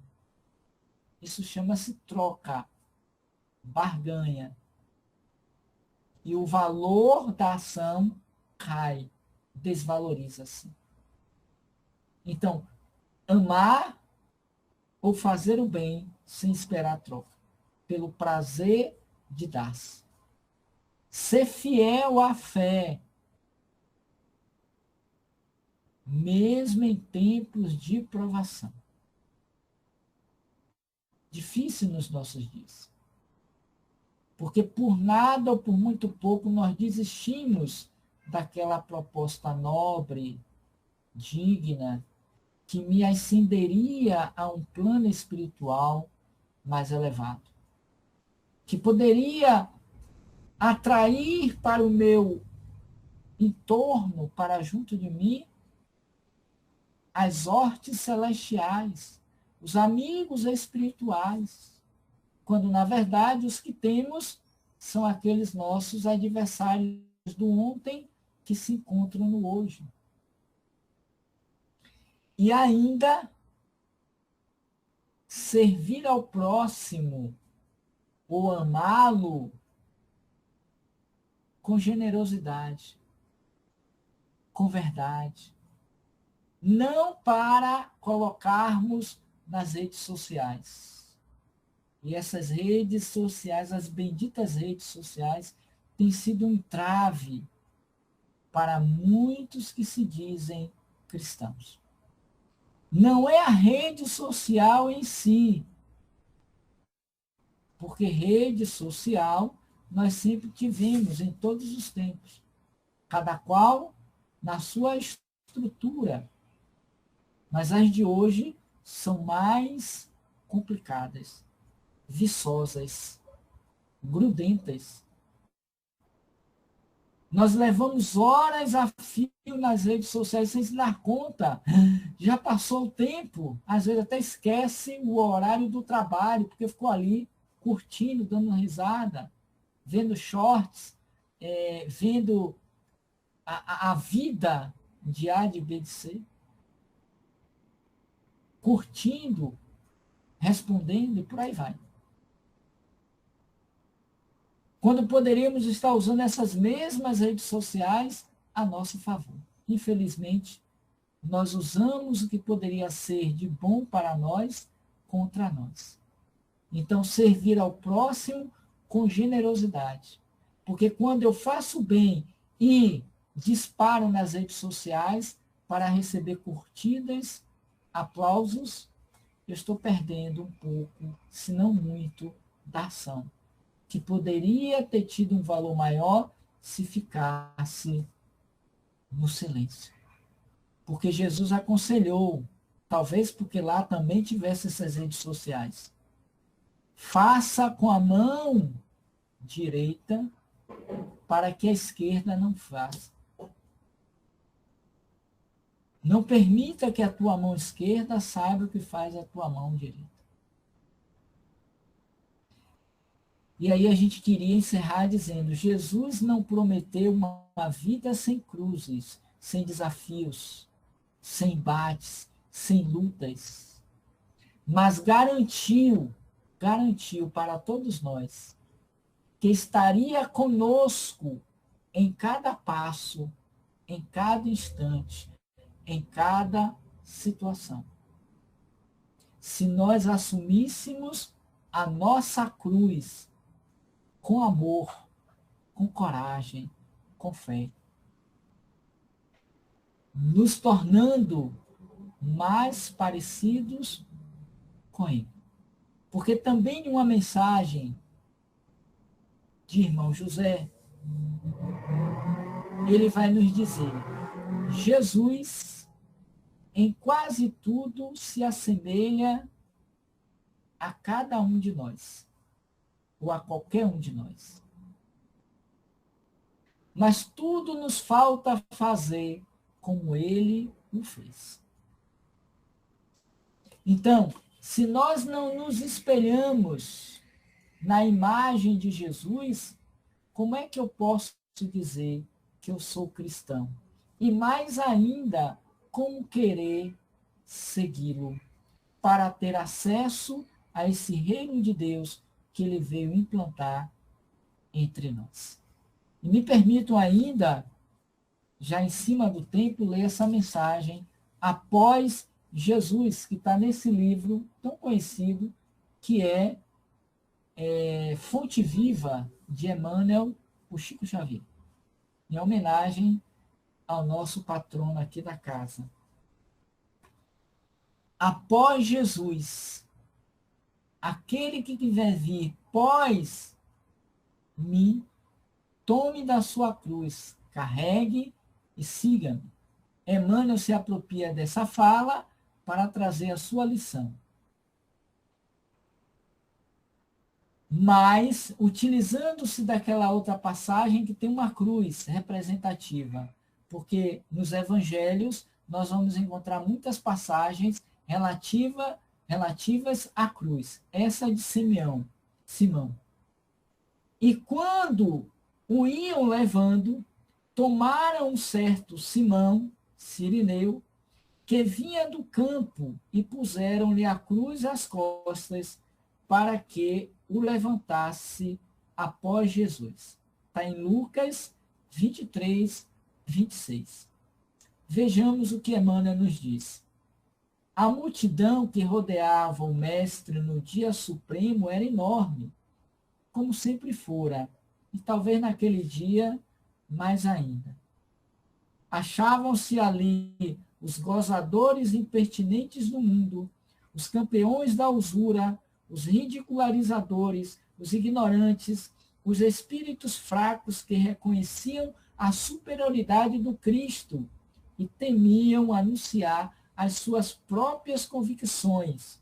isso chama-se troca, barganha. E o valor da ação cai, desvaloriza-se. Então, amar ou fazer o bem sem esperar troca, pelo prazer de dar-se. Ser fiel à fé, mesmo em tempos de provação. Difícil nos nossos dias. Porque por nada ou por muito pouco nós desistimos daquela proposta nobre, digna, que me ascenderia a um plano espiritual mais elevado. Que poderia atrair para o meu entorno, para junto de mim, as hortes celestiais, os amigos espirituais, quando, na verdade, os que temos são aqueles nossos adversários do ontem que se encontram no hoje. E ainda servir ao próximo ou amá-lo com generosidade, com verdade. Não para colocarmos nas redes sociais. E essas redes sociais, as benditas redes sociais, têm sido um entrave para muitos que se dizem cristãos. Não é a rede social em si, porque rede social nós sempre tivemos em todos os tempos, cada qual na sua estrutura. Mas as de hoje são mais complicadas, viçosas, grudentas. Nós levamos horas a fio nas redes sociais sem se dar conta. Já passou o tempo, às vezes até esquece o horário do trabalho, porque ficou ali curtindo, dando risada, vendo shorts, vendo a vida de A, de B, de C, curtindo, respondendo e por aí vai. Quando poderíamos estar usando essas mesmas redes sociais a nosso favor. Infelizmente, nós usamos o que poderia ser de bom para nós contra nós. Então, servir ao próximo com generosidade. Porque quando eu faço bem e disparo nas redes sociais para receber curtidas, aplausos, eu estou perdendo um pouco, se não muito, da ação, que poderia ter tido um valor maior se ficasse no silêncio. Porque Jesus aconselhou, talvez porque lá também tivesse essas redes sociais, faça com a mão direita para que a esquerda não faça. Não permita que a tua mão esquerda saiba o que faz a tua mão direita. E aí a gente queria encerrar dizendo, Jesus não prometeu uma vida sem cruzes, sem desafios, sem embates, sem lutas, mas garantiu para todos nós que estaria conosco em cada passo, em cada instante, em cada situação. Se nós assumíssemos a nossa cruz com amor, com coragem, com fé, nos tornando mais parecidos com Ele. Porque também uma mensagem de irmão José, ele vai nos dizer, Jesus em quase tudo se assemelha a cada um de nós, ou a qualquer um de nós. Mas tudo nos falta fazer como ele o fez. Então, se nós não nos espelhamos na imagem de Jesus, como é que eu posso dizer que eu sou cristão? E mais ainda, como querer segui-lo para ter acesso a esse reino de Deus que ele veio implantar entre nós. E me permitam ainda, já em cima do tempo, ler essa mensagem após Jesus, que está nesse livro tão conhecido, que é Fonte Viva de Emmanuel, o Chico Xavier, em homenagem ao nosso patrono aqui da casa. Após Jesus, aquele que quiser vir pós mim, tome da sua cruz, carregue e siga-me. Emmanuel se apropria dessa fala para trazer a sua lição. Mas, utilizando-se daquela outra passagem que tem uma cruz representativa, porque nos evangelhos nós vamos encontrar muitas passagens relativas à cruz. Essa de Simão. E quando o iam levando, tomaram um certo Simão, Cirineu, que vinha do campo, e puseram-lhe a cruz às costas, para que o levantasse após Jesus. Está em Lucas 23, 26. Vejamos o que Emmanuel nos diz. A multidão que rodeava o mestre no dia supremo era enorme, como sempre fora, e talvez naquele dia mais ainda. Achavam-se ali os gozadores impertinentes do mundo, os campeões da usura, os ridicularizadores, os ignorantes, os espíritos fracos que reconheciam a superioridade do Cristo e temiam anunciar as suas próprias convicções,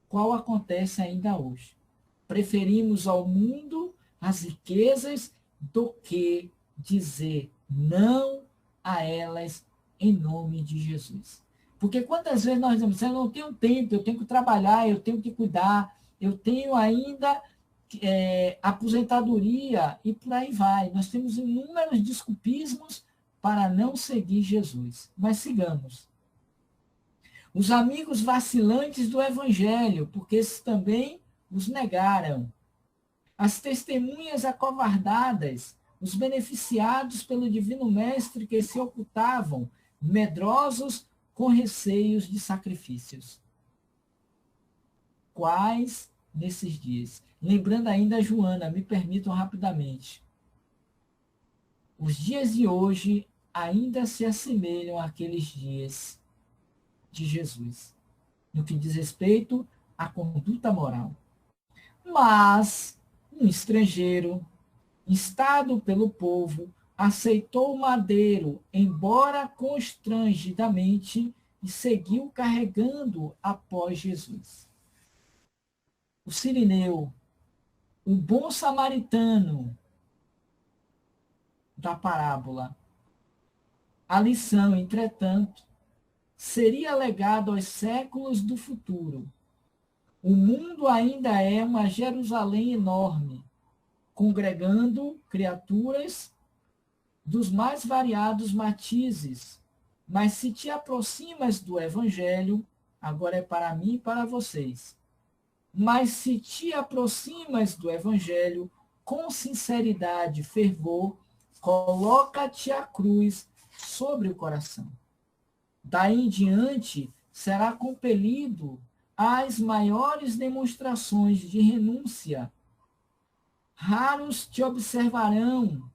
qual acontece ainda hoje. Preferimos ao mundo as riquezas do que dizer não a elas em nome de Jesus. Porque quantas vezes nós dizemos, eu não tenho tempo, eu tenho que trabalhar, eu tenho que cuidar, eu tenho ainda aposentadoria e por aí vai. Nós temos inúmeros desculpismos para não seguir Jesus. Mas sigamos. Os amigos vacilantes do Evangelho, porque esses também os negaram. As testemunhas acovardadas, os beneficiados pelo Divino Mestre que se ocultavam, medrosos com receios de sacrifícios. Quais nesses dias? Lembrando ainda a Joana, me permitam rapidamente. Os dias de hoje ainda se assemelham àqueles dias de Jesus, no que diz respeito à conduta moral. Mas um estrangeiro, instado pelo povo, aceitou o madeiro, embora constrangidamente, e seguiu carregando após Jesus. O Cirineu, o bom samaritano da parábola. A lição, entretanto, seria legado aos séculos do futuro. O mundo ainda é uma Jerusalém enorme, congregando criaturas dos mais variados matizes. Mas se te aproximas do Evangelho, agora é para mim e para vocês, mas se te aproximas do Evangelho com sinceridade e fervor, coloca-te a cruz sobre o coração. Daí em diante, será compelido às maiores demonstrações de renúncia. Raros te observarão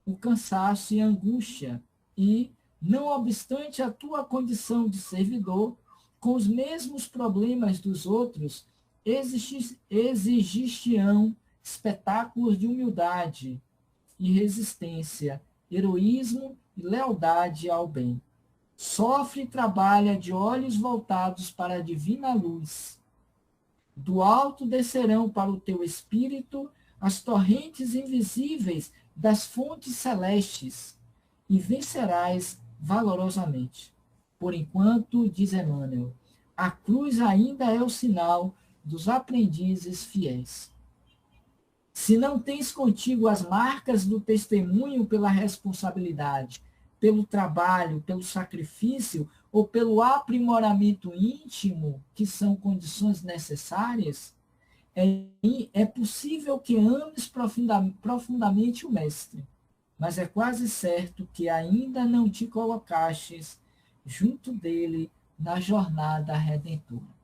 o cansaço e a angústia, e, não obstante a tua condição de servidor, com os mesmos problemas dos outros, exigir-te-ão espetáculos de humildade e resistência, heroísmo e lealdade ao bem. Sofre e trabalha de olhos voltados para a divina luz. Do alto descerão para o teu espírito as torrentes invisíveis das fontes celestes, e vencerás valorosamente. Por enquanto, diz Emmanuel, a cruz ainda é o sinal dos aprendizes fiéis. Se não tens contigo as marcas do testemunho pela responsabilidade, pelo trabalho, pelo sacrifício ou pelo aprimoramento íntimo, que são condições necessárias, é possível que ames profundamente o Mestre, mas é quase certo que ainda não te colocastes junto dele na jornada redentora.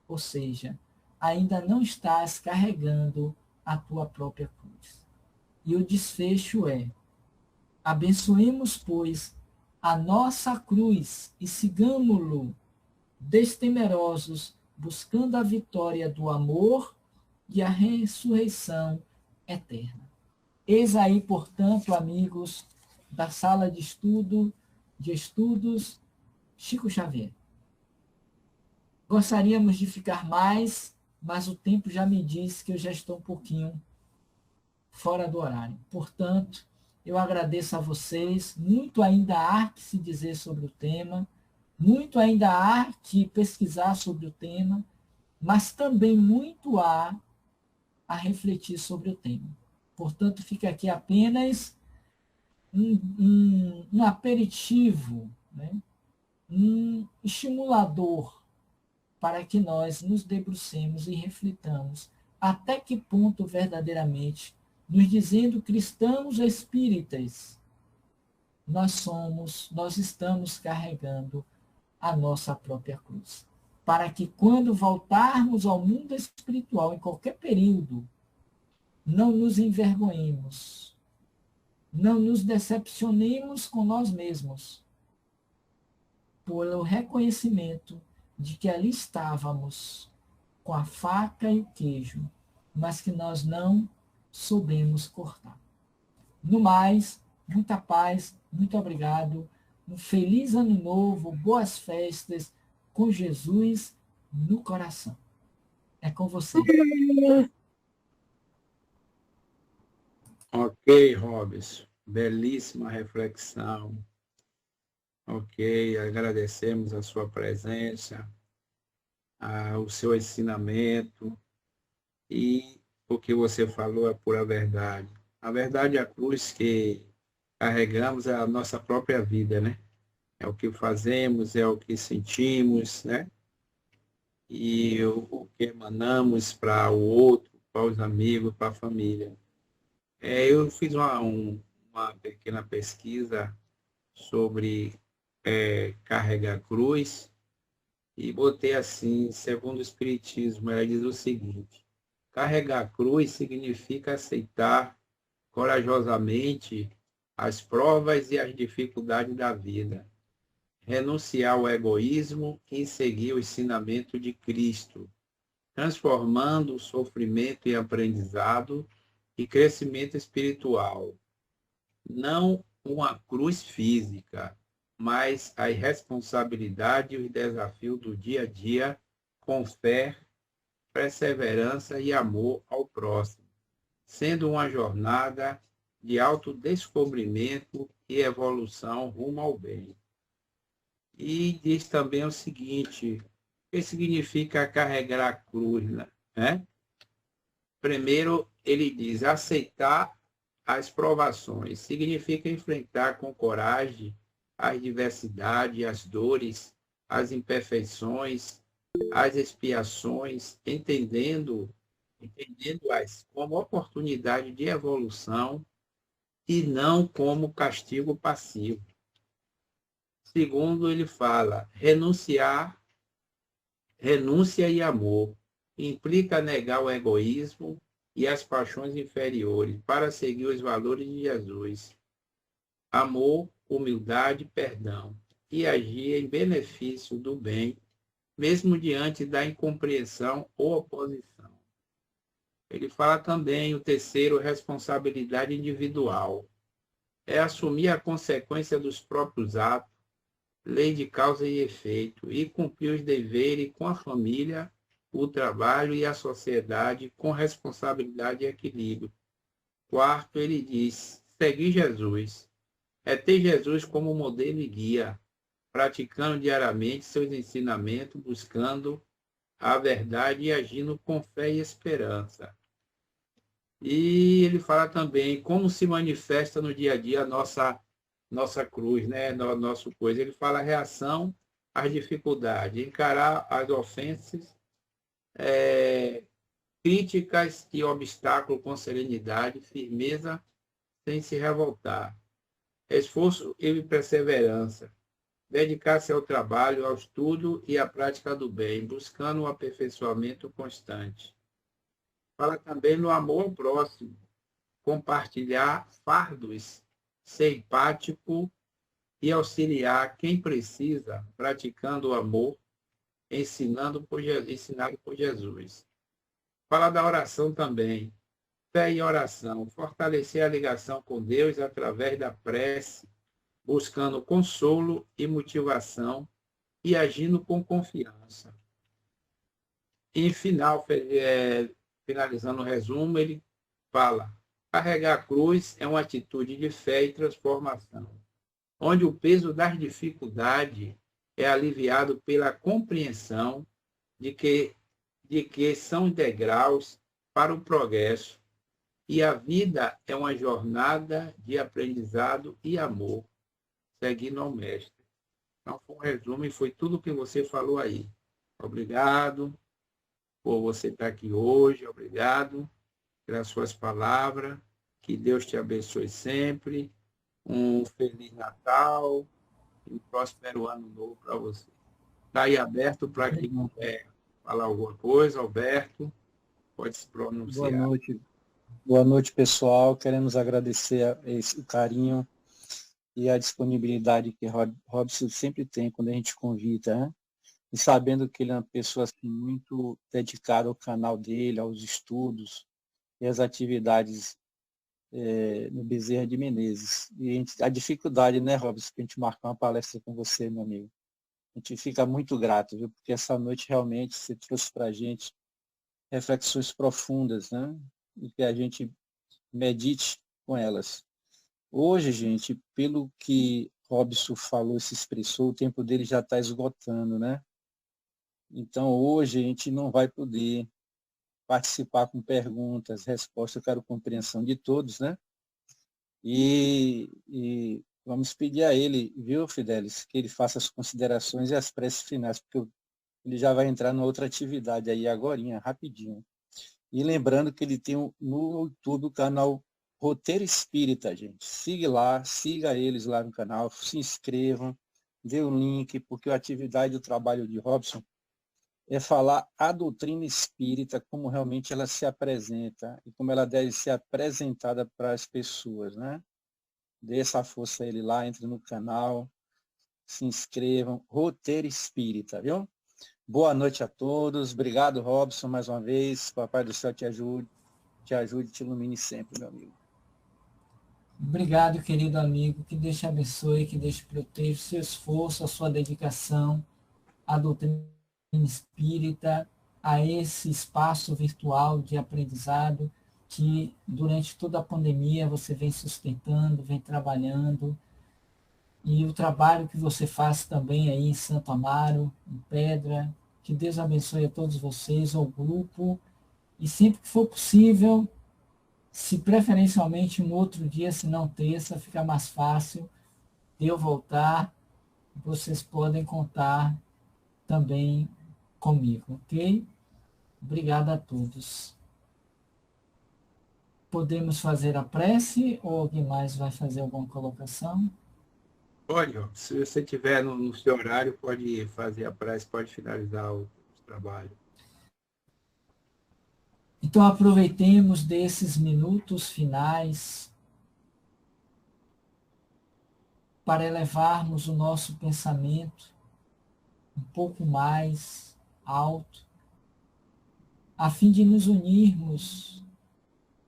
Ou seja, ainda não estás carregando a tua própria cruz. E o desfecho é: abençoemos, pois, a nossa cruz e sigamo-lo destemerosos, buscando a vitória do amor e a ressurreição eterna. Eis aí, portanto, amigos da sala de estudos Chico Xavier. Gostaríamos de ficar mais, mas o tempo já me diz que eu já estou um pouquinho fora do horário. Portanto, eu agradeço a vocês. Muito ainda há que se dizer sobre o tema, muito ainda há que pesquisar sobre o tema, mas também muito há a refletir sobre o tema. Portanto, fica aqui apenas um aperitivo, né? Um estimulador para que nós nos debrucemos e reflitamos até que ponto verdadeiramente, nos dizendo cristãos espíritas, nós estamos carregando a nossa própria cruz. Para que quando voltarmos ao mundo espiritual, em qualquer período, não nos envergonhemos, não nos decepcionemos com nós mesmos, pelo reconhecimento de que ali estávamos com a faca e o queijo, mas que nós não soubemos cortar. No mais, muita paz, muito obrigado, um feliz ano novo, boas festas, com Jesus no coração. É com você. Ok, Robson. Belíssima reflexão. Ok, agradecemos a sua presença, o seu ensinamento, e o que você falou é pura verdade. A verdade, a cruz que carregamos é a nossa própria vida, né? É o que fazemos, é o que sentimos, né? E o que emanamos para o outro, para os amigos, para a família. Eu fiz uma pequena pesquisa sobre carregar cruz e botei assim, segundo o Espiritismo, ela diz o seguinte: carregar cruz significa aceitar corajosamente as provas e as dificuldades da vida, renunciar ao egoísmo e seguir o ensinamento de Cristo, transformando o sofrimento em aprendizado e crescimento espiritual. Não uma cruz física, mas a responsabilidade e os desafios do dia a dia com fé, perseverança e amor ao próximo, sendo uma jornada de autodescobrimento e evolução rumo ao bem. E diz também o seguinte: o que significa carregar a cruz, né? Primeiro, ele diz aceitar as provações. Significa enfrentar com coragem as diversidades, as dores, as imperfeições, as expiações, entendendo-as como oportunidade de evolução e não como castigo passivo. Segundo, ele fala, renúncia e amor. Implica negar o egoísmo e as paixões inferiores para seguir os valores de Jesus. Amor, humildade, perdão. E agir em benefício do bem, mesmo diante da incompreensão ou oposição. Ele fala também, o terceiro, responsabilidade individual. É assumir a consequência dos próprios atos, lei de causa e efeito, e cumprir os deveres com a família, o trabalho e a sociedade com responsabilidade e equilíbrio. Quarto, ele diz, seguir Jesus. É ter Jesus como modelo e guia, praticando diariamente seus ensinamentos, buscando a verdade e agindo com fé e esperança. E ele fala também como se manifesta no dia a dia a nossa cruz, né? Nosso coisa. Ele fala reação às dificuldades, encarar as ofensas, críticas e obstáculos com serenidade, firmeza, sem se revoltar, esforço e perseverança, dedicar-se ao trabalho, ao estudo e à prática do bem, buscando o aperfeiçoamento constante. Fala também no amor ao próximo, compartilhar fardos, ser empático e auxiliar quem precisa, praticando o amor, ensinado por Jesus. Fala da oração também, fé e oração, fortalecer a ligação com Deus através da prece, buscando consolo e motivação e agindo com confiança. E finalizando o resumo, ele fala: carregar a cruz é uma atitude de fé e transformação, onde o peso das dificuldades é aliviado pela compreensão de que são degraus para o progresso, e a vida é uma jornada de aprendizado e amor, seguindo ao Mestre. Então, foi um resumo e foi tudo o que você falou aí. Obrigado por você estar aqui hoje, obrigado pelas suas palavras, que Deus te abençoe sempre, um Feliz Natal e um próspero Ano Novo para você. Está aí aberto para quem quer falar alguma coisa, Alberto, pode se pronunciar. Boa noite, pessoal. Queremos agradecer o carinho e a disponibilidade que Robson sempre tem quando a gente convida, né? E sabendo que ele é uma pessoa assim, muito dedicada ao canal dele, aos estudos e às atividades no Bezerra de Menezes. E a dificuldade, né, Robson, que a gente marcar uma palestra com você, meu amigo. A gente fica muito grato, viu? Porque essa noite realmente você trouxe para a gente reflexões profundas, né? E que a gente medite com elas. Hoje, gente, pelo que Robson falou, se expressou, o tempo dele já está esgotando, né? Então, hoje a gente não vai poder participar com perguntas, respostas, eu quero compreensão de todos, né? E vamos pedir a ele, viu, Fidelis, que ele faça as considerações e as preces finais, porque ele já vai entrar numa outra atividade aí agorinha, rapidinho. E lembrando que ele tem no YouTube o canal Roteiro Espírita, gente. Siga eles lá no canal, se inscrevam, dê o link, porque a atividade do trabalho de Robson é falar a doutrina espírita, como realmente ela se apresenta e como ela deve ser apresentada para as pessoas, né? Dê essa força a ele lá, entre no canal, se inscrevam, Roteiro Espírita, viu? Boa noite a todos, obrigado, Robson, mais uma vez, Papai do Céu te ajude e te ilumine sempre, meu amigo. Obrigado, querido amigo, que Deus te abençoe, que Deus te proteja, o seu esforço, a sua dedicação à doutrina espírita, a esse espaço virtual de aprendizado que durante toda a pandemia você vem sustentando, vem trabalhando, e o trabalho que você faz também aí em Santo Amaro, em Pedra. Que Deus abençoe a todos vocês, ao grupo, e sempre que for possível, se preferencialmente um outro dia, se não terça, fica mais fácil de eu voltar, vocês podem contar também comigo, ok? Obrigado a todos. Podemos fazer a prece ou alguém mais vai fazer alguma colocação? Pode, ó. Se você estiver no seu horário, pode fazer a prece, pode finalizar o trabalho. Então aproveitemos desses minutos finais para elevarmos o nosso pensamento um pouco mais alto, a fim de nos unirmos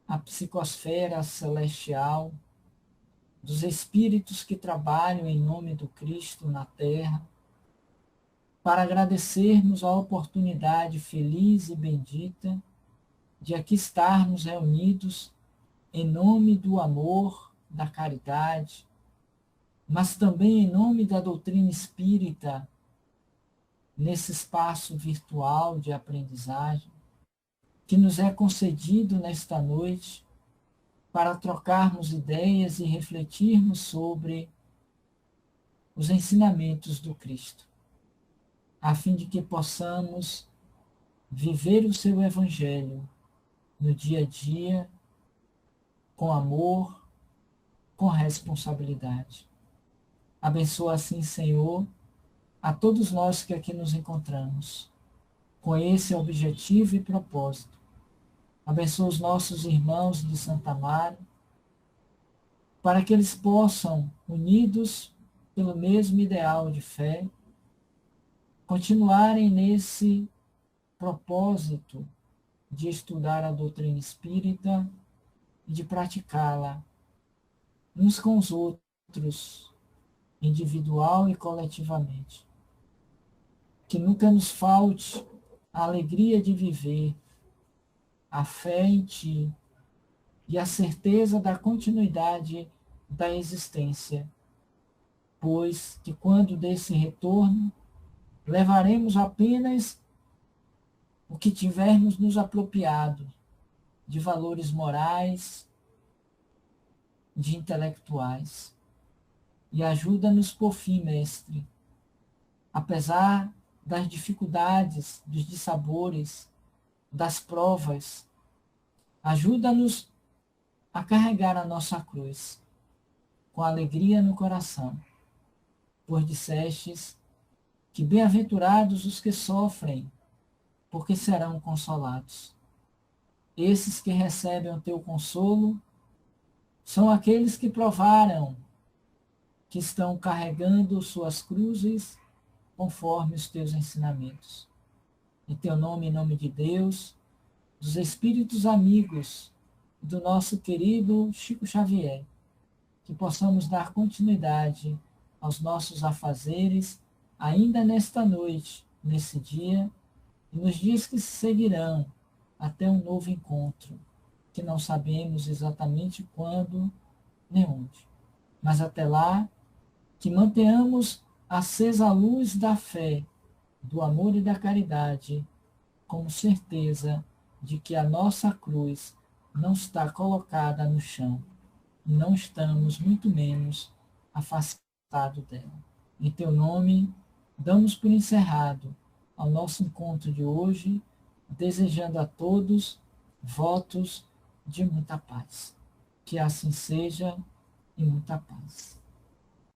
à psicosfera celestial, dos espíritos que trabalham em nome do Cristo na Terra, para agradecermos a oportunidade feliz e bendita de aqui estarmos reunidos em nome do amor, da caridade, mas também em nome da doutrina espírita, nesse espaço virtual de aprendizagem, que nos é concedido nesta noite para trocarmos ideias e refletirmos sobre os ensinamentos do Cristo, a fim de que possamos viver o seu Evangelho no dia a dia, com amor, com responsabilidade. Abençoa assim, Senhor, a todos nós que aqui nos encontramos, com esse objetivo e propósito. Abençoa os nossos irmãos de Santa Mara, para que eles possam, unidos pelo mesmo ideal de fé, continuarem nesse propósito de estudar a doutrina espírita e de praticá-la uns com os outros, individual e coletivamente. Que nunca nos falte a alegria de viver, a fé em Ti e a certeza da continuidade da existência, pois que quando desse retorno, levaremos apenas o que tivermos nos apropriado de valores morais, de intelectuais. E ajuda-nos por fim, Mestre, apesar das dificuldades, dos dissabores, das provas, ajuda-nos a carregar a nossa cruz com alegria no coração, pois dissestes que bem-aventurados os que sofrem, porque serão consolados. Esses que recebem o teu consolo são aqueles que provaram que estão carregando suas cruzes conforme os teus ensinamentos. Em teu nome, em nome de Deus, dos espíritos amigos do nosso querido Chico Xavier, que possamos dar continuidade aos nossos afazeres ainda nesta noite, nesse dia, e nos dias que se seguirão até um novo encontro, que não sabemos exatamente quando nem onde. Mas até lá, que mantenhamos acesa a luz da fé, do amor e da caridade, com certeza de que a nossa cruz não está colocada no chão, e não estamos, muito menos, afastados dela. Em teu nome, damos por encerrado ao nosso encontro de hoje, desejando a todos votos de muita paz. Que assim seja e muita paz.